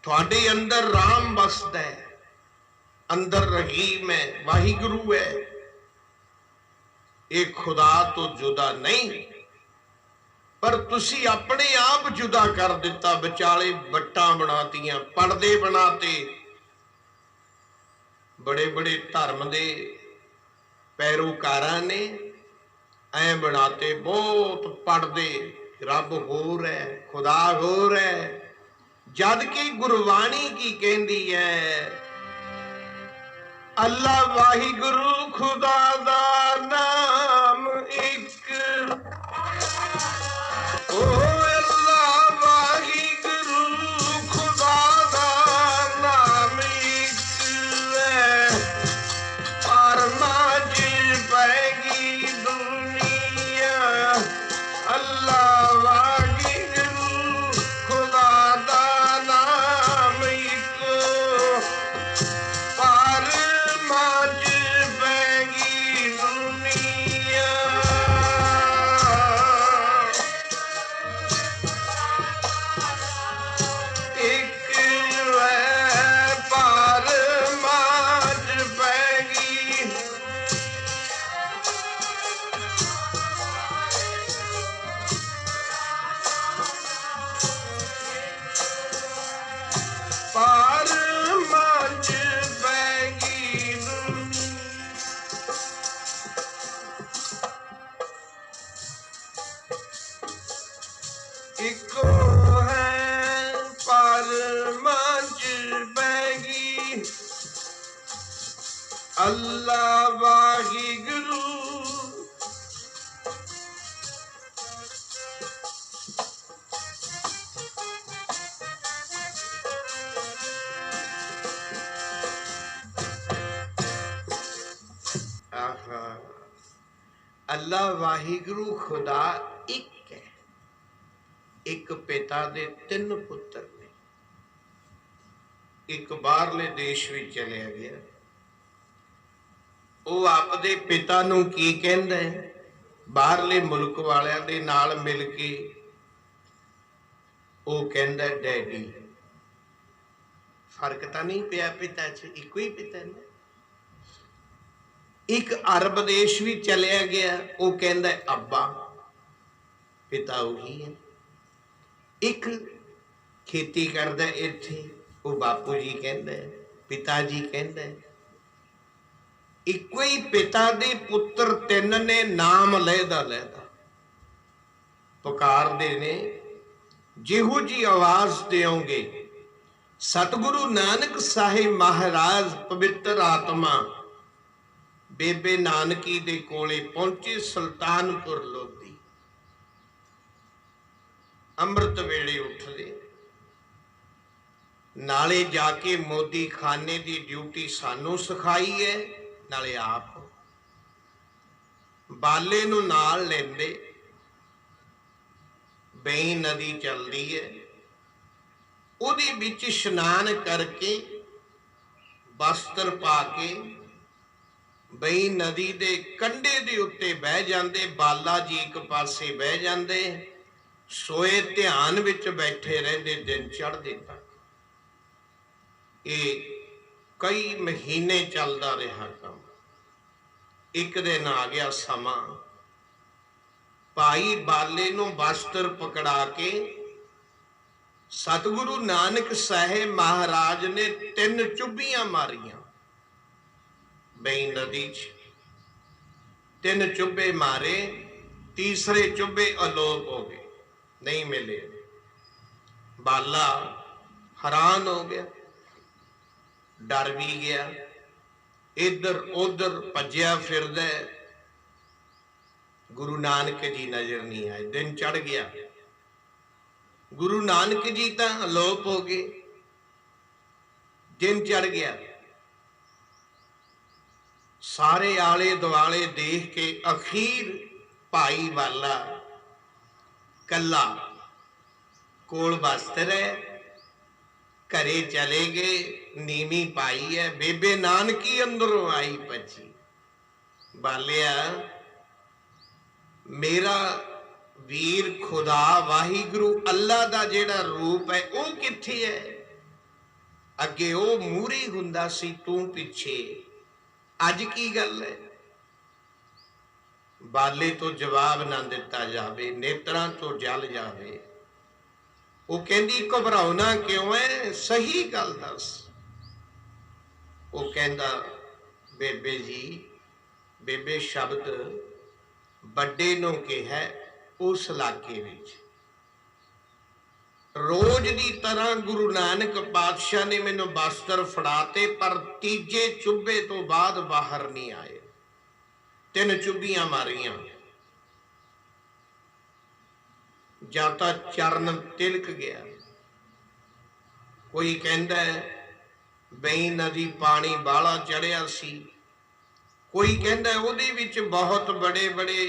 ਤੁਹਾਡੇ ਅੰਦਰ ਰਾਮ ਵਸਦਾ ਹੈ, ਅੰਦਰ ਰਹੀਮ ਹੈ, ਵਾਹਿਗੁਰੂ ਹੈ। ਇਹ ਖੁਦਾ ਤੋਂ ਜੁਦਾ ਨਹੀਂ, ਪਰ ਤੁਸੀਂ ਆਪਣੇ ਆਪ ਜੁਦਾ ਕਰ ਦਿੱਤਾ। ਵਿਚਾਲੇ ਵੱਟਾਂ ਬਣਾਤੀਆਂ, ਪਰਦੇ ਬਣਾਤੇ। ਬੜੇ ਬੜੇ ਧਰਮ ਦੇ ਪੈਰੋਕਾਰਾਂ ਨੇ ਐ ਬਣਾਤੇ ਬਹੁਤ ਪਰਦੇ। ਰੱਬ ਹੋਰ ਹੈ, ਖੁਦਾ ਹੋਰ ਹੈ। ਜਦ ਕਿ ਗੁਰਬਾਣੀ ਕੀ ਕਹਿੰਦੀ ਹੈ? ਅੱਲਾ ਵਾਹਿਗੁਰੂ ਖੁਦਾ ਦਾ ਨਾਮ ਇੱਕ। ਓ ਅੱਲਾ ਵਾਹਿਗੁਰੂ ਖੁਦਾ ਦਾ ਨਾਮ ਇੱਕ ਹੈ। ਪਰ ਮਾਝ ਪੈ ਗਈ ਦੁਨੀਆ, ਅੱਲਾ ਵਾਹਿਗੁਰੂ ਖੁਦਾ ਦਾ ਨਾਮ ਇੱਕ। ਪਰ ਮਾਝ ਪੈ ਗਈ ਦੁਨੀਆ। ਇੱਕ ਹੈ ਪਰ ਮਾਝ ਪੈ ਗਈ। ਪਰ ਮਾਝ ਪੈ ਗਈ ਦੁਨੀਆ। ਇੱਕੋ ਹੈ ਪਰ ਮਾਝ ਪੈ ਗਈ। ਅੱਲਾ ਵਾਹਿਗੁਰੂ। ਆਹਾ, ਅੱਲਾ ਵਾਹਿਗੁਰੂ ਖੁਦਾ ਇੱਕ ਹੈ। ਇੱਕ ਪਿਤਾ ਦੇ ਤਿੰਨ ਪੁੱਤਰ ਨੇ। ਇੱਕ ਬਾਹਰਲੇ ਦੇਸ਼ ਵਿੱਚ ਚਲਿਆ ਗਿਆ। ਉਹ ਆਪਦੇ ਪਿਤਾ ਨੂੰ ਕੀ ਕਹਿੰਦਾ ਹੈ? बाहरले मुल्क वालियां दे नाल मिल के वो कहंदा डैडी। फर्क तो नहीं पिया पिता च, इको ही पिता ने। एक अरब देश भी चलिया गया, वो कहंदा अब्बा, पिता वही है। एक खेती करदा इत्थे, वो बापू जी कहंदा है, पिता जी कहंदा है। इको ही पिता दे पुत्र तीन ने, नाम लैदा लैदा पुकारदे ने। जिहो जी आवाज देओगे, सतगुरु नानक साहिब महाराज पवित्र आत्मा बेबे नानकी दे कोले पहुंचे सुल्तानपुर लोधी। अमृत वेले उठदे, नाले जाके मोदी खाने की ड्यूटी सानू सिखाई है, नाले आप बाले नू नाल लेंदे। बई नदी चलती है, उहदे विच इशनान करके वस्त्र पा के बई नदी दे कंढे दे उत्ते बह जांदे। बाला जी एक पासे बह जांदे, सोए ध्यान विच बैठे रहंदे दिन चढ़दे तक। ये कई महीने चलदा रहा काम। एक दिन आ गया समा, भाई बाले नूं वस्त्र पकड़ा के सतगुरु नानक साहिब महाराज ने 3 चुब्बियां मारियां बई नदी च। 3 चुब्बे मारे, तीसरे चुब्बे अलोप हो गए, नहीं मिले। बाला हैरान हो गया, डर भी गया, इधर उधर भज्या फिरदा। गुरु नानक जी नजर नहीं आए। दिन चढ़ गया, गुरु नानक जी तो अलोप हो गए। दिन चढ़ गया, सारे आले दुआले देख के अखीर भाई वाला कला कोल वस्त्र है, घरे चले गए। नीवी पाई है, बेबे नानकी अंदरों आई भजी। बालिया, मेरा वीर खुदा वाहिगुरु अल्लाह दा जेड़ा रूप है वो किथे है? अगे वो मूरी हुंदा सी, तू पिछे, अज की गल है? बाले तो जवाब ना दिता जावे, नेत्रां तो जल जावे। वो कहंदी घबराउना क्यों है, सही गल दस। वो कहंदा बेबे जी, बेबे शब्द बड़े नूं कहा उस इलाके विच। रोज की तरह गुरु नानक पातशाह ने मैनू वस्त्र फड़ाते, पर तीजे चुब्बे तो बाद बाहर नहीं आए। 3 चुब्बियां मारियां, जाता चरण तिलक गया। कोई कहता है बई नदी पानी बाला चढ़िया सी, कोई कहता है उहदे विच बहुत बड़े बड़े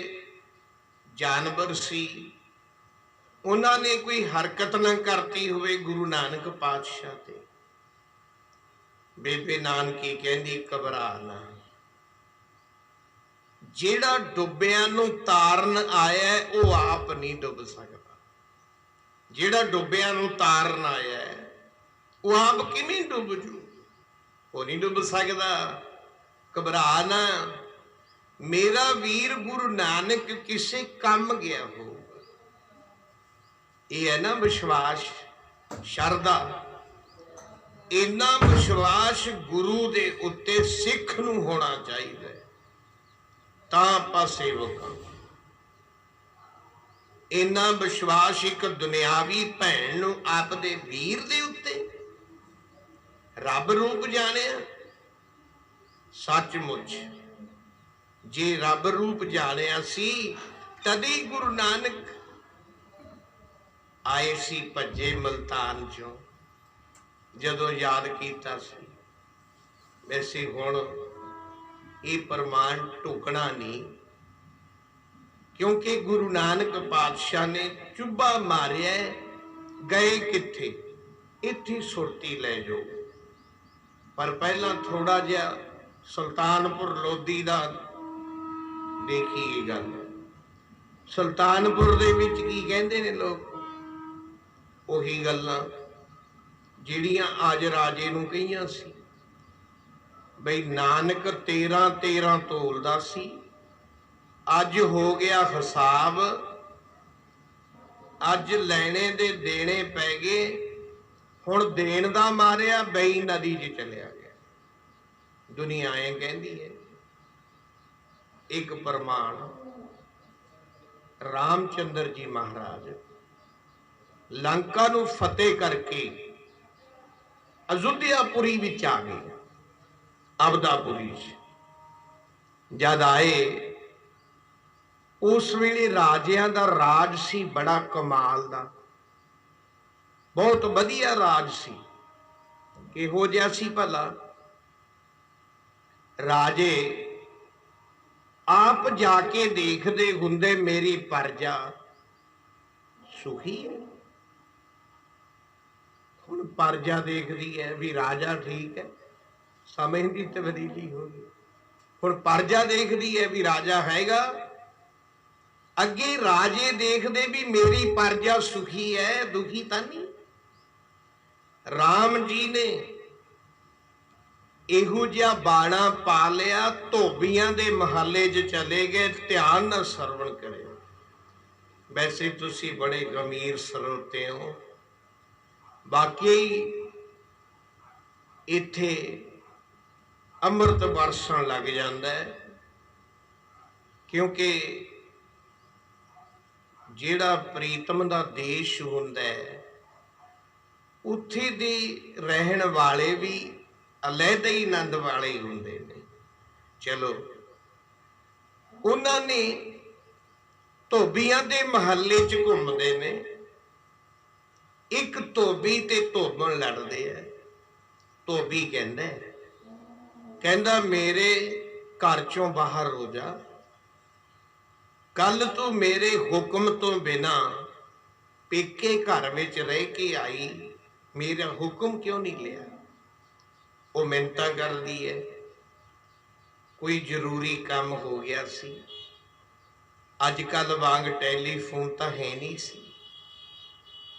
जानवर सी, उन्होंने कोई हरकत ना करती हुए गुरु नानक पातशाह ते। बेबे नानकी कहंदी घबरा ना, जेड़ा डुबिया नूं तारन आया वो आप नहीं डुब सकता। जेड़ा डुबिया नूं तारन आया है वो आप किवें डुब जू? वो नहीं डुब सकता। घबरा ना, मेरा वीर गुरु नानक किसे कम गया हो। ये है ना विश्वास, शरदा। इन्ना विश्वास गुरु दे उत्ते सिख नूं होना चाहिए, तां आपां सेवक हां। इन्ना विश्वास एक दुनियावी भैन नूं आपदे वीर दे उत्ते। रब रूप जानिया, सचमुच जे रब रूप जानिया सी तदी गुरु नानक आए सी भज्जे मुल्तान चों, जदों याद कीता सी। वैसे हुण ये प्रमाण ढुकना नहीं, क्योंकि गुरु नानक पातशाह ने चुब्बा मारिया, गए किथे? इत्थे सुरती लै जाओ। पर पहला थोड़ा जिहा सुल्तानपुर लोधी दा देखिए गल। ਸੁਲਤਾਨਪੁਰ ਦੇ ਵਿੱਚ ਕੀ ਕਹਿੰਦੇ ਨੇ ਲੋਕ, ਉਹੀ ਗੱਲਾਂ ਜਿਹੜੀਆਂ ਅੱਜ ਰਾਜੇ ਨੂੰ ਕਹੀਆਂ ਸੀ, ਬਈ ਨਾਨਕ 13 ਤੋਲਦਾ ਸੀ, ਅੱਜ ਹੋ ਗਿਆ ਹਿਸਾਬ, ਅੱਜ ਲੈਣੇ ਦੇ ਦੇਣੇ ਪੈ ਗਏ, ਹੁਣ ਦੇਣ ਦਾ ਮਾਰਿਆ ਬਈ ਨਦੀ 'ਚ ਚਲਿਆ ਗਿਆ। ਦੁਨੀਆ ਐ ਕਹਿੰਦੀ ਹੈ। ਇੱਕ ਪ੍ਰਮਾਣ ਰਾਮਚੰਦਰ ਜੀ ਮਹਾਰਾਜ ਲੰਕਾ ਨੂੰ ਫਤਿਹ ਕਰਕੇ ਅਯੁੱਧਿਆਪੁਰੀ ਵਿੱਚ ਆ ਗਏ। ਅਬਦਾਪੁਰੀ 'ਚ ਜਦ ਆਏ, ਉਸ ਵੇਲੇ ਰਾਜਿਆਂ ਦਾ ਰਾਜ ਸੀ ਬੜਾ ਕਮਾਲ ਦਾ, ਬਹੁਤ ਵਧੀਆ ਰਾਜ ਸੀ। ਕਿਹੋ ਜਿਹਾ ਸੀ ਭਲਾ? ਰਾਜੇ ਆਪ ਜਾ ਕੇ ਦੇਖਦੇ ਹੁੰਦੇ ਮੇਰੀ ਪਰਜਾ ਸੁਖੀ ਹੈ। ਹੁਣ ਪਰਜਾ ਦੇਖਦੀ ਹੈ ਵੀ ਰਾਜਾ ਠੀਕ ਹੈ, ਸਮੇਂ ਦੀ ਤਬਦੀਲੀ ਹੋ ਗਈ। ਹੁਣ ਪਰਜਾ ਦੇਖਦੀ ਹੈ ਵੀ ਰਾਜਾ ਹੈਗਾ। ਅੱਗੇ ਰਾਜੇ ਦੇਖਦੇ ਵੀ ਮੇਰੀ ਪਰਜਾ ਸੁਖੀ ਹੈ, ਦੁਖੀ ਤਾਂ ਨਹੀਂ। ਰਾਮ ਜੀ ਨੇ ਇਹੋ ਜਿਹਾ ਬਾਣਾ ਪਾ ਲਿਆ, ਧੋਬੀਆਂ ਦੇ ਮਹੱਲੇ 'ਚ ਚਲੇ ਗਏ। ਧਿਆਨ ਨਾਲ ਸਰਵਣ ਕਰਿਓ। ਵੈਸੇ ਤੁਸੀਂ ਬੜੇ ਗੰਭੀਰ ਸਰੋਤੇ ਹੋ, ਬਾਕੀ ਇੱਥੇ ਅੰਮ੍ਰਿਤ ਵਰਸਣ ਲੱਗ ਜਾਂਦਾ ਹੈ, ਕਿਉਂਕਿ ਜਿਹੜਾ ਪ੍ਰੀਤਮ ਦਾ ਦੇਸ਼ ਹੁੰਦਾ ਹੈ, ਉੱਥੇ ਦੇ ਰਹਿਣ ਵਾਲੇ ਵੀ ਅਲੱਗ ਹੀ ਆਨੰਦ ਵਾਲੇ ਹੁੰਦੇ ਨੇ। ਚਲੋ, ਉਹਨਾਂ ਨੇ ਧੋਬੀਆਂ ਦੇ ਮਹੱਲੇ 'ਚ ਘੁੰਮਦੇ ਨੇ। ਇੱਕ ਧੋਬੀ ਤੇ ਧੋਬਣ ਲੜਦੇ ਆ। ਧੋਬੀ ਕਹਿੰਦਾ ਮੇਰੇ ਘਰ ਚੋਂ ਬਾਹਰ ਹੋ ਜਾ, ਕੱਲ ਤੂੰ ਮੇਰੇ ਹੁਕਮ ਤੋਂ ਬਿਨਾ ਪੇਕੇ ਘਰ ਵਿੱਚ ਰਹਿ ਕੇ ਆਈ, ਮੇਰਾ ਹੁਕਮ ਕਿਉਂ ਨਹੀਂ ਲਿਆ? ਉਹ ਮਿੰਨਤਾਂ ਕਰਦੀ ਹੈ, ਕੋਈ ਜ਼ਰੂਰੀ ਕੰਮ ਹੋ ਗਿਆ ਸੀ, ਅੱਜ ਕੱਲ ਵਾਂਗ ਟੈਲੀਫੋਨ ਤਾਂ ਹੈ ਨਹੀਂ ਸੀ,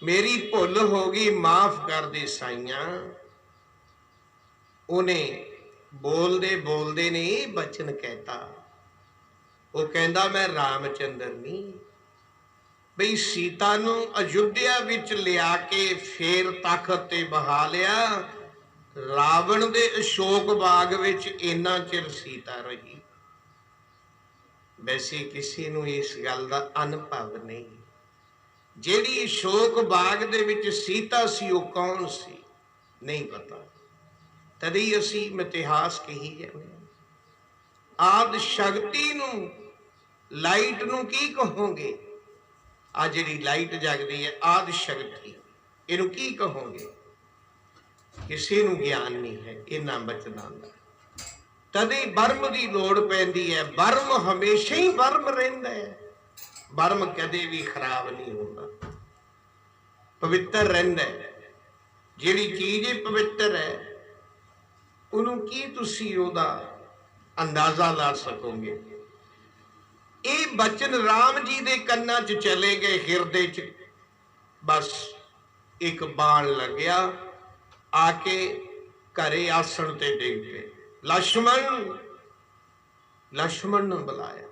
ਮੇਰੀ ਭੁੱਲ ਹੋ ਗਈ, ਮਾਫ ਕਰ ਦੇ ਸਾਈਆਂ। ਉਹਨੇ ਬੋਲਦੇ ਬੋਲਦੇ ਨੇ ਇਹ ਬਚਨ ਕਹਿਤਾ। ਉਹ ਕਹਿੰਦਾ ਮੈਂ ਰਾਮਚੰਦਰ ਨਹੀਂ, ਬਈ ਸੀਤਾ ਨੂੰ ਅਯੁੱਧਿਆ ਵਿੱਚ ਲਿਆ ਕੇ ਫੇਰ ਤਖਤ ਤੇ ਬਹਾ ਲਿਆ। ਰਾਵਣ ਦੇ ਅਸ਼ੋਕ ਬਾਗ ਵਿੱਚ ਇੰਨਾ ਚਿਰ ਸੀਤਾ ਰਹੀ। ਵੈਸੇ ਕਿਸੇ ਨੂੰ ਇਸ ਗੱਲ ਦਾ ਅਨੁਭਵ ਨਹੀਂ। ਜਿਹੜੀ ਅਸ਼ੋਕ ਬਾਗ ਦੇ ਵਿੱਚ ਸੀਤਾ ਸੀ, ਉਹ ਕੌਣ ਸੀ ਨਹੀਂ ਪਤਾ। ਤਦੇ ਅਸੀਂ ਇਤਿਹਾਸ ਕਹੀ ਜਾਂਦੇ। ਆਦਿ ਸ਼ਕਤੀ ਨੂੰ, ਲਾਈਟ ਨੂੰ ਕੀ ਕਹੋਗੇ? ਆ ਜਿਹੜੀ ਲਾਈਟ ਜਗਦੀ ਹੈ ਆਦਿ ਸ਼ਕਤੀ, ਇਹਨੂੰ ਕੀ ਕਹੋਗੇ? ਕਿਸੇ ਨੂੰ ਗਿਆਨ ਨਹੀਂ ਹੈ ਇਹਨਾਂ ਬਚਨਾਂ ਦਾ। ਤਦੇ ਬਰਮ ਦੀ ਲੋੜ ਪੈਂਦੀ ਹੈ। ਬਰਮ ਹਮੇਸ਼ਾ ਹੀ ਬਰਮ ਰਹਿੰਦਾ ਹੈ। ਬਰਮ ਕਦੇ ਵੀ ਖਰਾਬ ਨਹੀਂ ਹੁੰਦਾ, ਪਵਿੱਤਰ ਰਹਿੰਦਾ ਹੈ। ਜਿਹੜੀ ਚੀਜ਼ ਹੀ ਪਵਿੱਤਰ ਹੈ, ਉਹਨੂੰ ਕੀ ਤੁਸੀਂ ਉਹਦਾ ਅੰਦਾਜ਼ਾ ਲਾ ਸਕੋਗੇ? ਇਹ ਬਚਨ ਰਾਮ ਜੀ ਦੇ ਕੰਨਾਂ 'ਚ ਚਲੇ ਗਏ, ਹਿਰਦੇ 'ਚ ਬਸ ਇੱਕ ਬਾਣ ਲੱਗਿਆ, ਆ ਕੇ ਘਰੇ ਆਸਣ ਤੇ ਡਿੱਗ ਪਏ। ਲక్ష్మణ ਨੂੰ ਬੁਲਾਇਆ।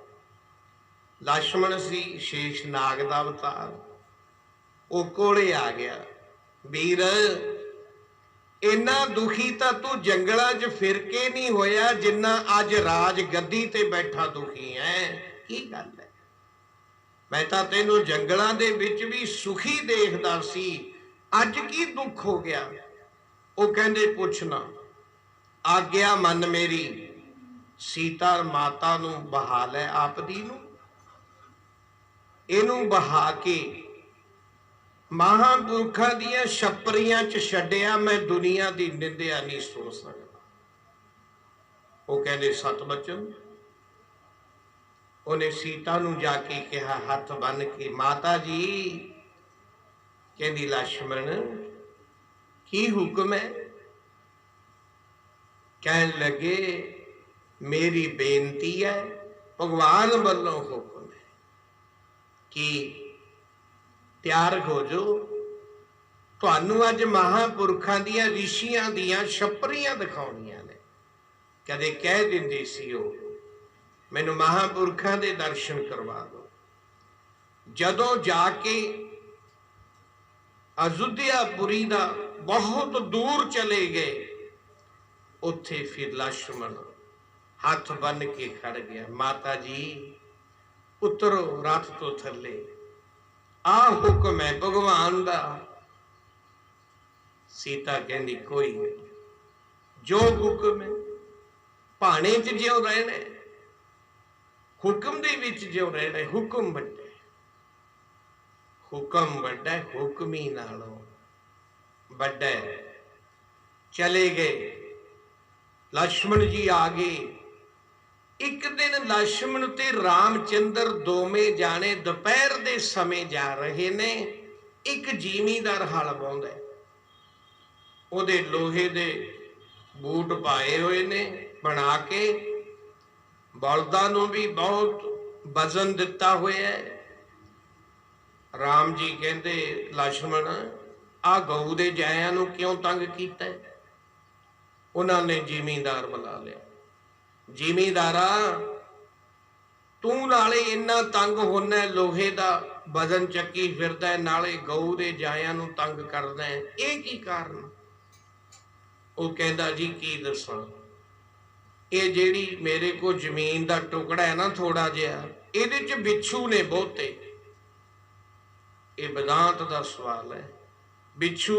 ਲక్ష్మణ ਸੀ ਸ਼ੇਸ਼ ਨਾਗ ਦਾ ਅਵਤਾਰ। ਉਹ ਕੋਲੇ ਆ ਗਿਆ। ਵੀਰ, ਇੰਨਾ ਦੁਖੀ ਤਾਂ ਤੂੰ ਜੰਗਲਾਂ 'ਚ ਫਿਰ ਕੇ ਨਹੀਂ ਹੋਇਆ ਜਿੰਨਾ ਅੱਜ ਰਾਜ ਗੱਦੀ ਤੇ ਬੈਠਾ ਦੁਖੀ ਹੈ। ਕੀ ਗੱਲ ਹੈ? ਮੈਂ ਤਾਂ ਤੈਨੂੰ ਜੰਗਲਾਂ ਦੇ ਵਿੱਚ ਵੀ ਸੁਖੀ ਦੇਖਦਾ ਸੀ, ਅੱਜ ਕੀ ਦੁੱਖ ਹੋ ਗਿਆ? ਉਹ ਕਹਿੰਦੇ ਪੁੱਛਣਾ। ਆਗਿਆ ਮੰਨ ਮੇਰੀ, ਸੀਤਾ ਮਾਤਾ ਨੂੰ ਬਹਾ ਲੈ ਆਪਦੀ ਨੂੰ। ਇਹਨੂੰ ਬਹਾ ਕੇ ਮਹਾਂਪੁਰਖਾਂ ਦੀਆਂ ਛੱਪਰੀਆਂ 'ਚ ਛੱਡਿਆ, ਮੈਂ ਦੁਨੀਆ ਦੀ ਨਿੰਦਿਆ ਨਹੀਂ ਸੁਣ ਸਕਦਾ। ਉਹ ਕਹਿੰਦੇ ਸਤ ਬਚਨ। ਉਹਨੇ ਸੀਤਾ ਨੂੰ ਜਾ ਕੇ ਕਿਹਾ ਹੱਥ ਬੰਨ ਕੇ, ਮਾਤਾ ਜੀ। ਕਹਿੰਦੀ ਲక్ష్మణ ਕੀ ਹੁਕਮ ਹੈ? ਕਹਿਣ ਲੱਗੇ, ਮੇਰੀ ਬੇਨਤੀ ਹੈ, ਭਗਵਾਨ ਵੱਲੋਂ ਹੁਕਮ ਹੈ। कि तैयार हो जो, तुहानू अज महापुरखां दियां ऋषियां दियां छपरियां दिखाउणियां ने। कदे कह दिंदी सी ओ, मैनू महापुरखां दे दर्शन करवा दो। जदों जाके अयोध्यापुरी दा बहुत दूर चले गए, उत्थे फिर लक्ष्मण हाथ बन के खड़ गया, माता जी उतरो रथ तो थले, आ हुक्म है भगवान दा। सीता कहती कोई नहीं, जो हुक्म है, भाने च ज्यों रहना, हुक्म दे विच ज्यों रहना, हुक्म वड्डा, हुक्म वड्डा, हुक्म ही नालों वड्डा। चले गए, लक्ष्मण जी आ गए। एक दिन लक्ष्मण ते रामचंद्र दोवें जाने दोपहर दे समय जा रहे ने। एक जिमीदार हल वाउंदा, ओहदे लोहे दे बूट पाए हुए ने बना के, बलदां नूं भी बहुत वजन दिता हुआ है। राम जी कहते लक्ष्मण आ गऊ दे जाया नूं क्यों तंग कीता है? उन्होंने जिमीदार बुला लिया, जिमीदारा तू नाले इन्ना तंग होना, लोहे दा वजन चक्की फिरदा, नाले गऊ दे जाया नूं तंग करदा है, ये की कारण? वो कहता जी की दसा, ये जेड़ी मेरे को जमीन का टुकड़ा है ना थोड़ा जिहा, इहदे च बिच्छू ने बहुते। ये वेदांत का सवाल है। बिच्छू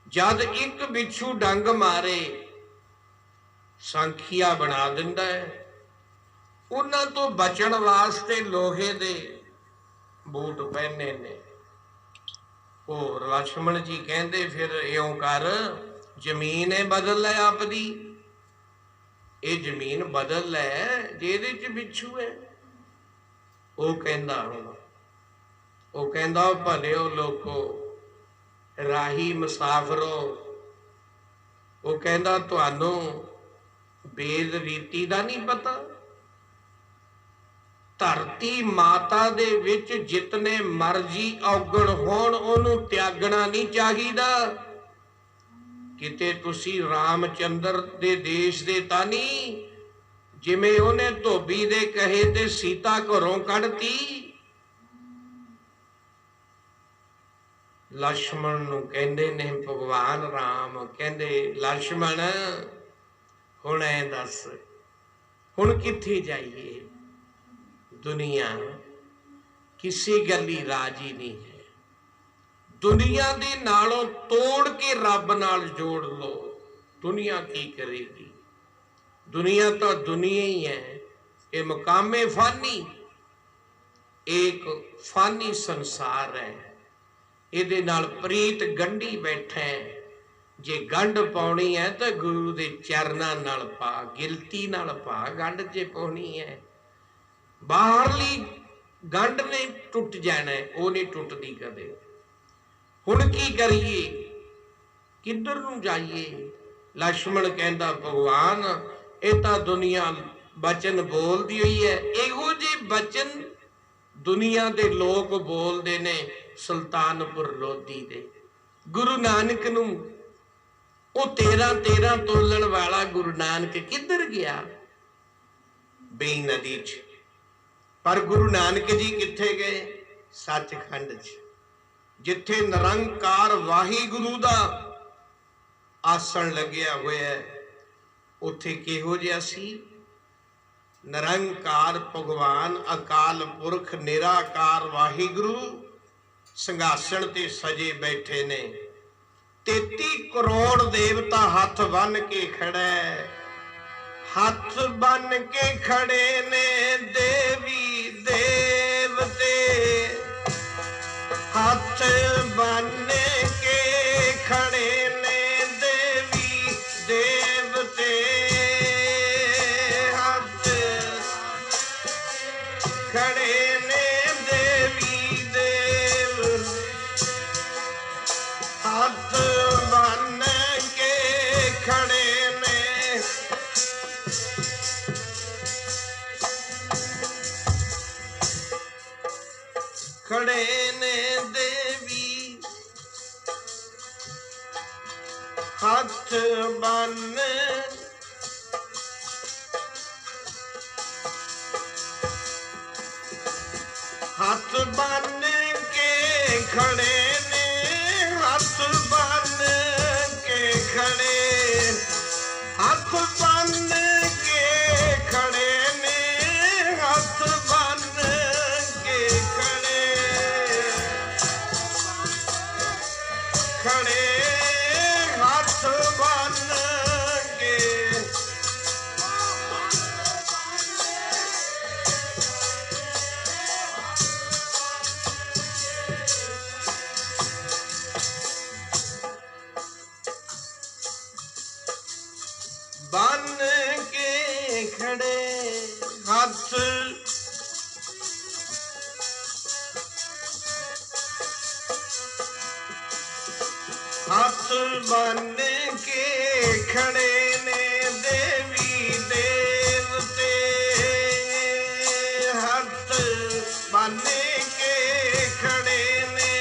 जद एक बिच्छू डंग मारे संखिया बना दिंदा है। उन्हां तो बचण वास्ते लोहे दे बूट पहने ने। और लक्ष्मण जी कहते फिर इउं कर, जमीन है बदल लै आपदी, ये जमीन बदल लै जेदे च बिच्छू है। वो कहंदा हुण, वो कहंदा भलिओ लोको, राही मुसाफरो, वो कहंदा तुहानू वेद रीति दा नहीं पता? धरती माता दे विच जितने मर्जी औगण होण ओनू त्यागना नहीं चाहिदा। किते तुसी रामचंद्र दे देश दे तां नहीं, जिवें ओहने धोबी दे कहे ते सीता घरों कढ़ती। लक्ष्मण नूं कहंदे ने भगवान राम, कहंदे लक्ष्मण हुण ऐ दस, हुण कित्थे जाइए? दुनिया किसी गल्ली राजी नहीं है। दुनिया दे नालों तोड़ के रब नाल जोड़ लो, दुनिया की करेगी? दुनिया तो दुनिया ही है, ये मुकामे फानी, एक फानी संसार है। इहदे नाल प्रीत गंढी बैठे, जे गंढ पाउणी है तो गुरु दे चरनां नाल पा, गिलती नाल पा, गंढ जे पाउणी है। बाहरली गंढ ने टुट जाना है, वो नहीं टुटदी कदे। हुण की करिए, किधर नूं जाइए? लक्ष्मण कहंदा भगवान ये तां दुनिया बचन बोलदी हुई है, इहो जे बचन दुनिया दे लोग बोलदे ने सुल्तानपुर लोधी दे। गुरु नानक नूं वो 13 तोलण वाला गुरु नानक किधर गया? बेई नदी च। पर गुरु नानक जी कित्थे गए? सचखंड च, जिथे निरंकार वाहिगुरु दा आसन लग्या होया है। उत्थे किहो जिहा सी? निरंकार भगवान अकाल पुरख निराकार वाहिगुरु संघासन ते सजे बैठे ने। 33 करोड़ देवता हाथ बन के खड़े, हाथ बन के खड़े ने देवी देवते, हाथ बन के खड़े ने देवी देवते, हाथ खड़े ने देवी देव, हाथ बन के खड़े ने। खड़े ने देवी हाथ बन हाथ बन के खड़े ने हाथ बन के खड़े हाथ बन के खड़े ने हाथ बन के खड़े खड़े हाथ बन के बन के खड़े हाथ हाथ बन के खड़े ने देवी देवते हाथ बन के खड़े ने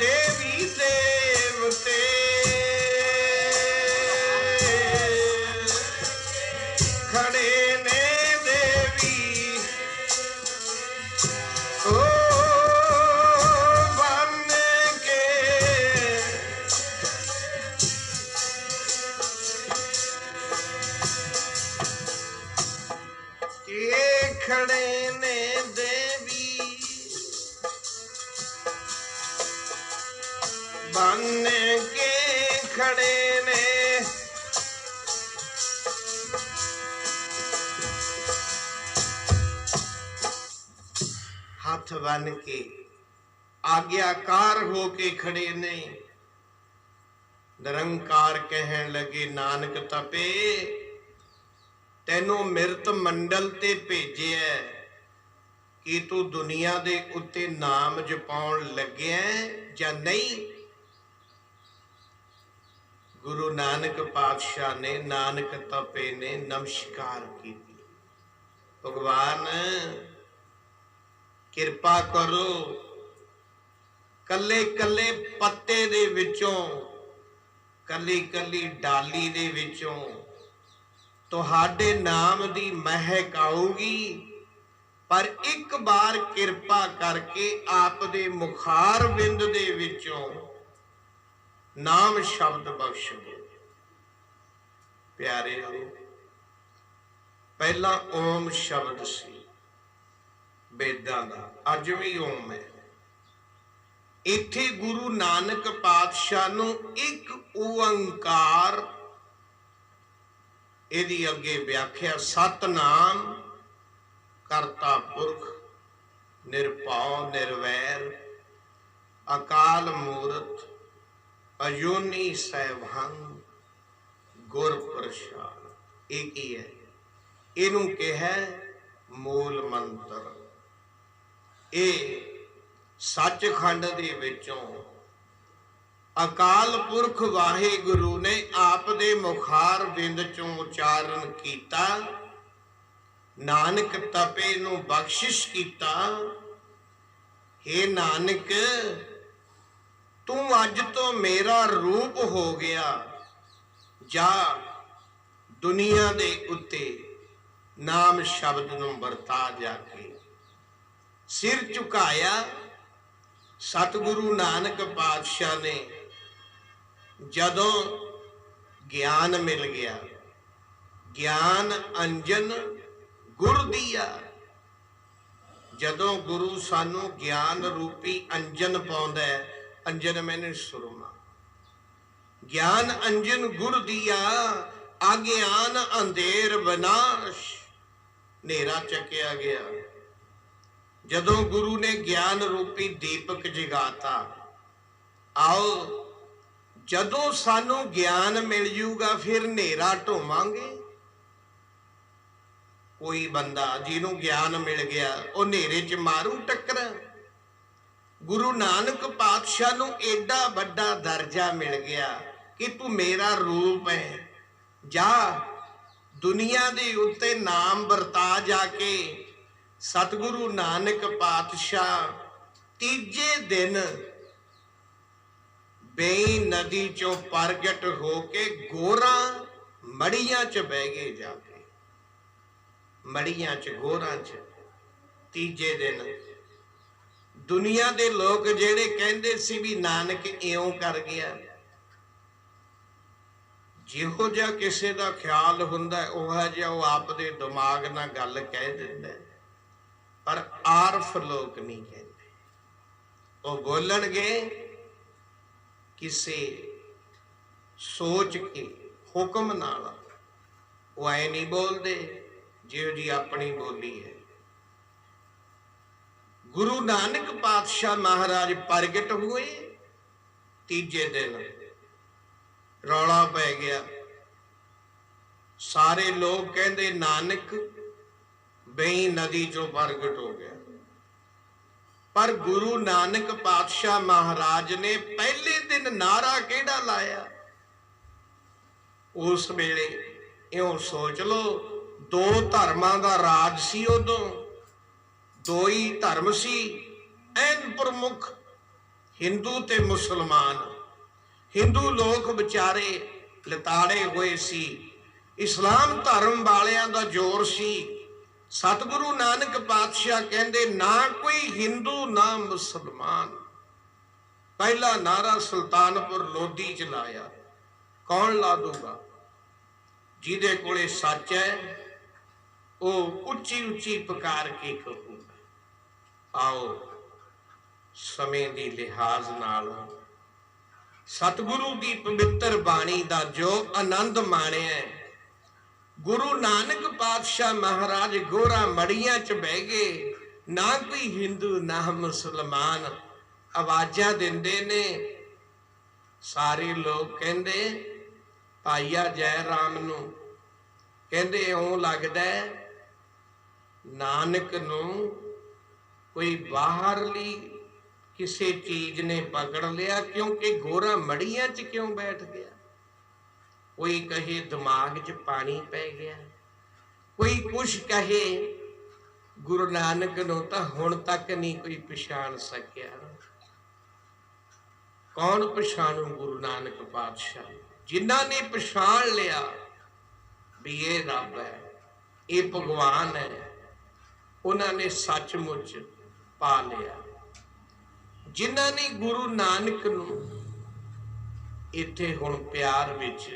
देवी देवते खड़े ने देवी ओ बन के खड़े ने देवी बन के खड़े ने हाथ बन के आज्ञाकार होके खड़े ने निरंकार कहन लगे नानक तपे तैनों मिरत मंडल ते भेजिया कि तू दुनिया दे उत्ते नाम जपाउण लग्या या नहीं। गुरु नानक पातशाह ने नानक तपे ने नमस्कार की। भगवान किरपा करो कले कले पत्ते दे विचों कली कली डाली दे विचों तुहाडे नाम दी महक आऊगी, पर एक बार किरपा करके आप दे मुखार बिंद दे विचों नाम शब्द बख्श दो। प्यारे हो पहला ओम शब्द सी वेदां दा, अज भी ओम है। इत्थे गुरु नानक पातशाह नूं एक ओंकार इहदी अगे व्याख्या सतनाम करता पुरख निरभौ निर्वैर अकाल मूरत अजूनी सैभंग गुर प्रसाद एक ही है। इनू कहा मूल मंत्र। ये सचखंड दे विचों अकाल पुरख वाहिगुरु ने आप दे मुखार बिंद चों उचारण कीता, नानक तपे नू बख्शिश कीता। हे नानक तू अज तो मेरा रूप हो गया, जा दुनिया दे उत्ते नाम शब्द नू वरता जाके। सिर झुकाया सतगुरु नानक पातशाह ने जदों ज्ञान मिल गया, ज्ञान अंजन गुर दिया। जदों गुरु सानू ज्ञान रूपी अंजन पाउंदा है, अंजन मैंने सुरमा, ज्ञान अंजन गुर दिया। अज्ञान अंधेर विनाश, नेरा चकिया गया। जदों गुरु ने ज्ञान रूपी दीपक जगाता। आओ जदों सानू ज्ञान मिल जूगा फिर नेरा ढोवांगे। कोई बंदा जिन्हों ज्ञान मिल गया वो नेरे च मारू टक्कर। गुरु नानक पातशाह नू एडा बड़ा दर्जा मिल गया कि तू मेरा रूप है, जा दुनिया दे उत्ते नाम वरता जाके। सतगुरु नानक पातशाह तीजे दिन बेई नदी चों प्रगट होके गोरा मड़ियां च बह गए, जाके मड़ियां च गोरा च। तीजे दिन दुनिया दे लोग जेड़े कहंदे सी भी नानक इउं कर गया, जिहो जिहा किसी का ख्याल हुंदा उहा जिहा वो आप दे दिमाग नाल गल कह दिंदा, पर आरफ लोग नहीं कहते। वो बोलणगे किसी सोच के हुक्म नाल, वो ऐ नहीं बोलते जिहो जी अपनी बोली है। गुरु नानक पातशाह महाराज प्रगट हुए, तीजे दिन रौला पै गया। सारे लोग कहते नानक बेई नदी चों प्रगट हो गया, पर गुरु नानक पातशाह महाराज ने पहले दिन नारा केड़ा लाया? उस वेले इउं सोच लो, दो धर्मां दा राज सी, उदों दो ही धर्म सी एन प्रमुख, हिंदू ते मुसलमान। हिंदू लोग बेचारे लताड़े हुए सी, इस्लाम धर्म वालियां दा जोर सी। सतगुरु नानक पातशाह कहंदे ना कोई हिंदू ना मुसलमान। पहला नारा सुल्तानपुर लोधी च लाया। कौन ला दूगा? जिहदे कोले सच है वो उच्ची उच्ची पुकार के कहूगा। आओ समय दी लिहाज नाल सतगुरु की पवित्र बाणी का जो आनंद माणिया, गुरु नानक पातशाह महाराज गोरा मड़ियां च बह गए, ना कोई हिंदू ना मुसलमान। आवाज़ां दिंदे ने, सारे लोग कहंदे भाईया जय राम नूं कहंदे इउं लगदा नानक नूं कोई बाहरली किसी चीज ने पकड़ लिया, क्योंकि गोरा मड़ियां च क्यों बैठ गया। कोई कहे दिमाग च पानी पै गया, कोई कुछ कहे। गुरु नानक नूं तां हुण तक नहीं कोई पछाण सकिया। कौन पछाणू गुरु नानक पातशाह? जिन्हां ने पछाण लिया भी ये रब है, ये भगवान है, उन्होंने सचमुच पा लिया। जिन्हां ने गुरु नानक नूं इत्थे हुण प्यार विच,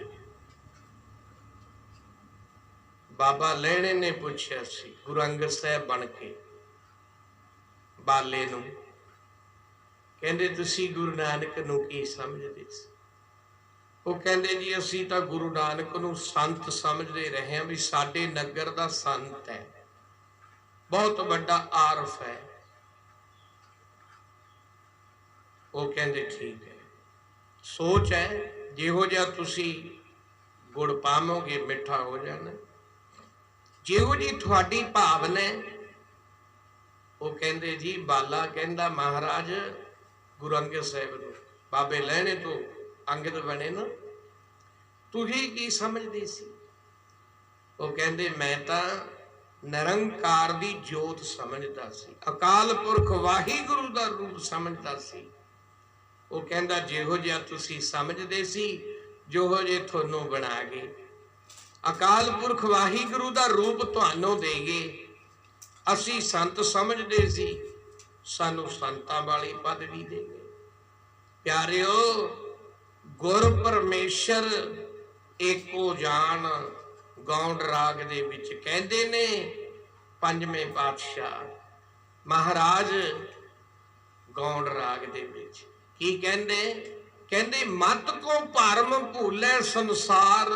बाबा लैणे ने पुछया सी गुरु अंगद साहब बन के बाले नूं, कहंदे तुसी गुरु नानक नूं की समझदे सी? वो कहंदे जी असीं तां गुरु नानक नूं संत समझदे रहे हैं, भी साडे नगर दा संत है, बहुत बड़ा आरफ है। वो कहंदे ठीक है, सोच है, जिहो जिहा तुसी गुड़ पावोगे मिठा हो जाना, जिहो जी तुहाडी भावना। वो कहंदे जी बाला कहंदा महाराज गुरु अंगद साहिब नूं, बाबे लैणे तो अंगद बने ना, तुही की समझदी सी? वो कहंदे मैं तां निरंकार दी जोत समझदा सी, अकाल पुरख वाहिगुरू दा रूप समझदा सी। वो कहंदा जिहो जिहा तुसी समझदे सी, जोहो जे तुहानूं बना गए, अकाल पुरख वाहिगुरू दा रूप तुहानूं दे गए। असी संत समझदे सी, सानू संतां वाली पदवी दे गए। प्यारिओ गुर परमेश्वर एको जान गौंड राग दे विच कहंदे ने पंजवें पातशाह महाराज गौंड राग दे विच की कहंदे? कहंदे मत को भरम भूले संसार।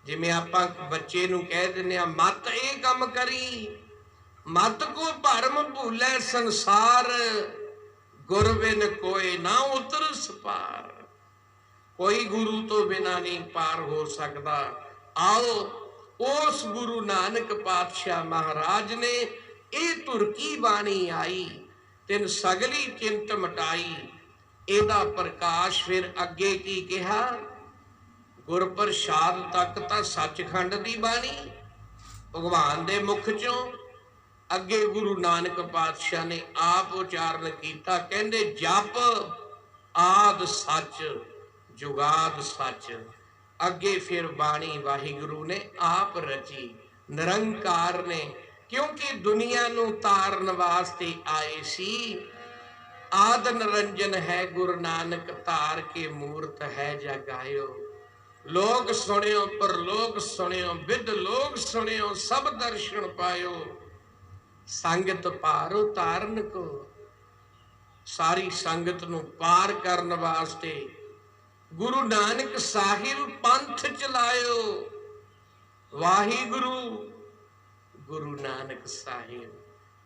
जिवें आपां बच्चे नूं कह दिंदे आ मत ये काम करी, मत को भरम भूले संसार, गुर बिन कोई ना उतरस पार। कोई गुरु तो बिना नहीं पार हो सकता। आओ उस गुरु नानक पातशाह महाराज ने ये तुरकी बाणी आई, तिन सगली चिंत मिटाई। एदा प्रकाश फिर अगे की कहा? गुर प्रसाद तक तां सचखंड दी बाणी भगवान दे मुख चों अगे गुरु नानक पातशाह ने आप उचारण किया, कहते जप आद सच जुगाद सच। अगे फिर बाणी वाहिगुरु ने आप रची, निरंकार ने, क्योंकि दुनिया नू तारन वास्ते आए सी। आद निरंजन है गुरु नानक, तार के मूर्त है जगायो। लोग सुनियो परलोक सुनियो, विद लोग सुनियो, सब दर्शन पायो। संगत पारो तारन को, सारी संगत नू पार करन वास्ते गुरु नानक साहिब पंथ चलायो। वाहिगुरु गुरु नानक साहिब,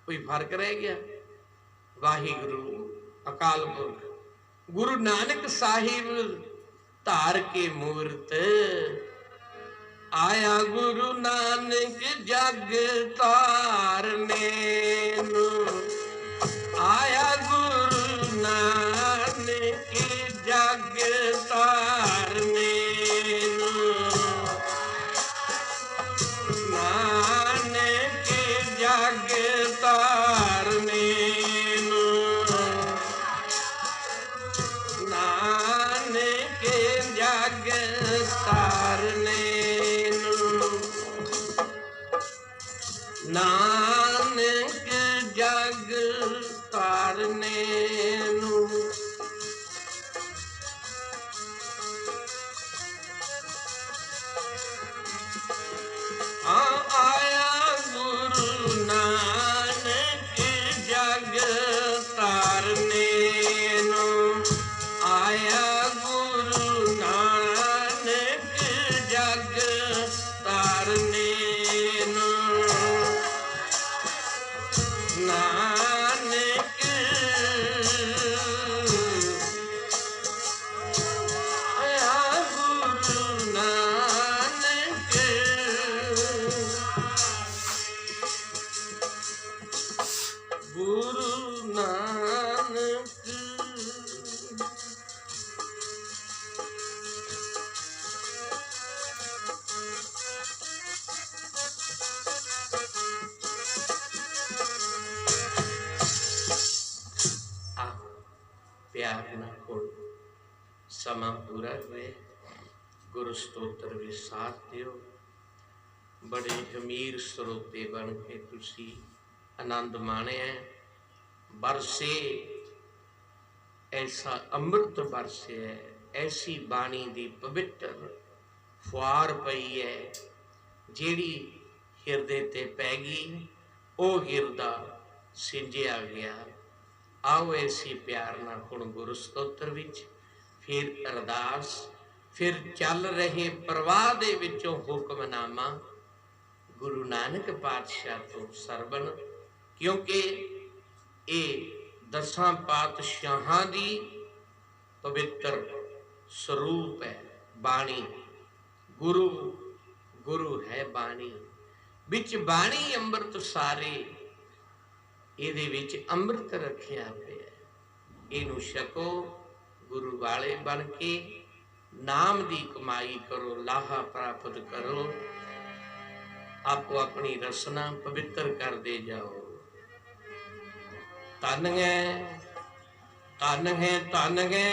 कोई फर्क रह गया? वाहिगुरु अकाल पुरख, गुरु नानक साहिब धार के मूर्त। आया गुरु नानक जग तारने नू, आया गुरु नानक जग तारने नू, नानक जग तारने नू, नानक जग तारने नू, नानक जग तारने नू। आया गुरु नानक जग तारने नू, आया गुरु नानक जग तारने नू, नानक आया गुरु नानक, गुरु नानक। प्यार ना हो, समा पूरा हुए, गुरु स्तोत्र भी साथ दियो। बड़े अमीर स्रोते बन के तुसी आनंद माने है। बरसे ऐसा अमृत बरसे है, ऐसी बाणी दी पवित्र फुआर पई है, जेड़ी हिरदे ते पैगी ओ हिरदा सिंजिया गया। आओ ऐसी प्यार ना हुण गुरु स्तोत्र विच, फिर अरदास, फिर चल रहे प्रवाह दे विचों हुक्मनामा गुरु नानक पातशाह तो सरबन, क्योंकि ये 10 पातशाहां दी पवित्र स्वरूप है बाणी। गुरु गुरु है बाणी, बिच बाणी अमृत सारे, ਇਹਦੇ ਵਿੱਚ ਅੰਮ੍ਰਿਤ ਰੱਖਿਆ ਪਿਆ। ਇਹਨੂੰ ਛਕੋ, ਗੁਰੂ ਵਾਲੇ ਬਣ ਕੇ ਨਾਮ ਦੀ ਕਮਾਈ ਕਰੋ, ਲਾਹਾ ਪ੍ਰਾਪਤ ਕਰੋ। ਆਪੋ ਆਪਣੀ ਰਸਨਾ ਪਵਿੱਤਰ ਕਰਦੇ ਜਾਓ। ਧੰਨ ਹੈ ਧੰਨ ਹੈ ਧੰਨ ਹੈ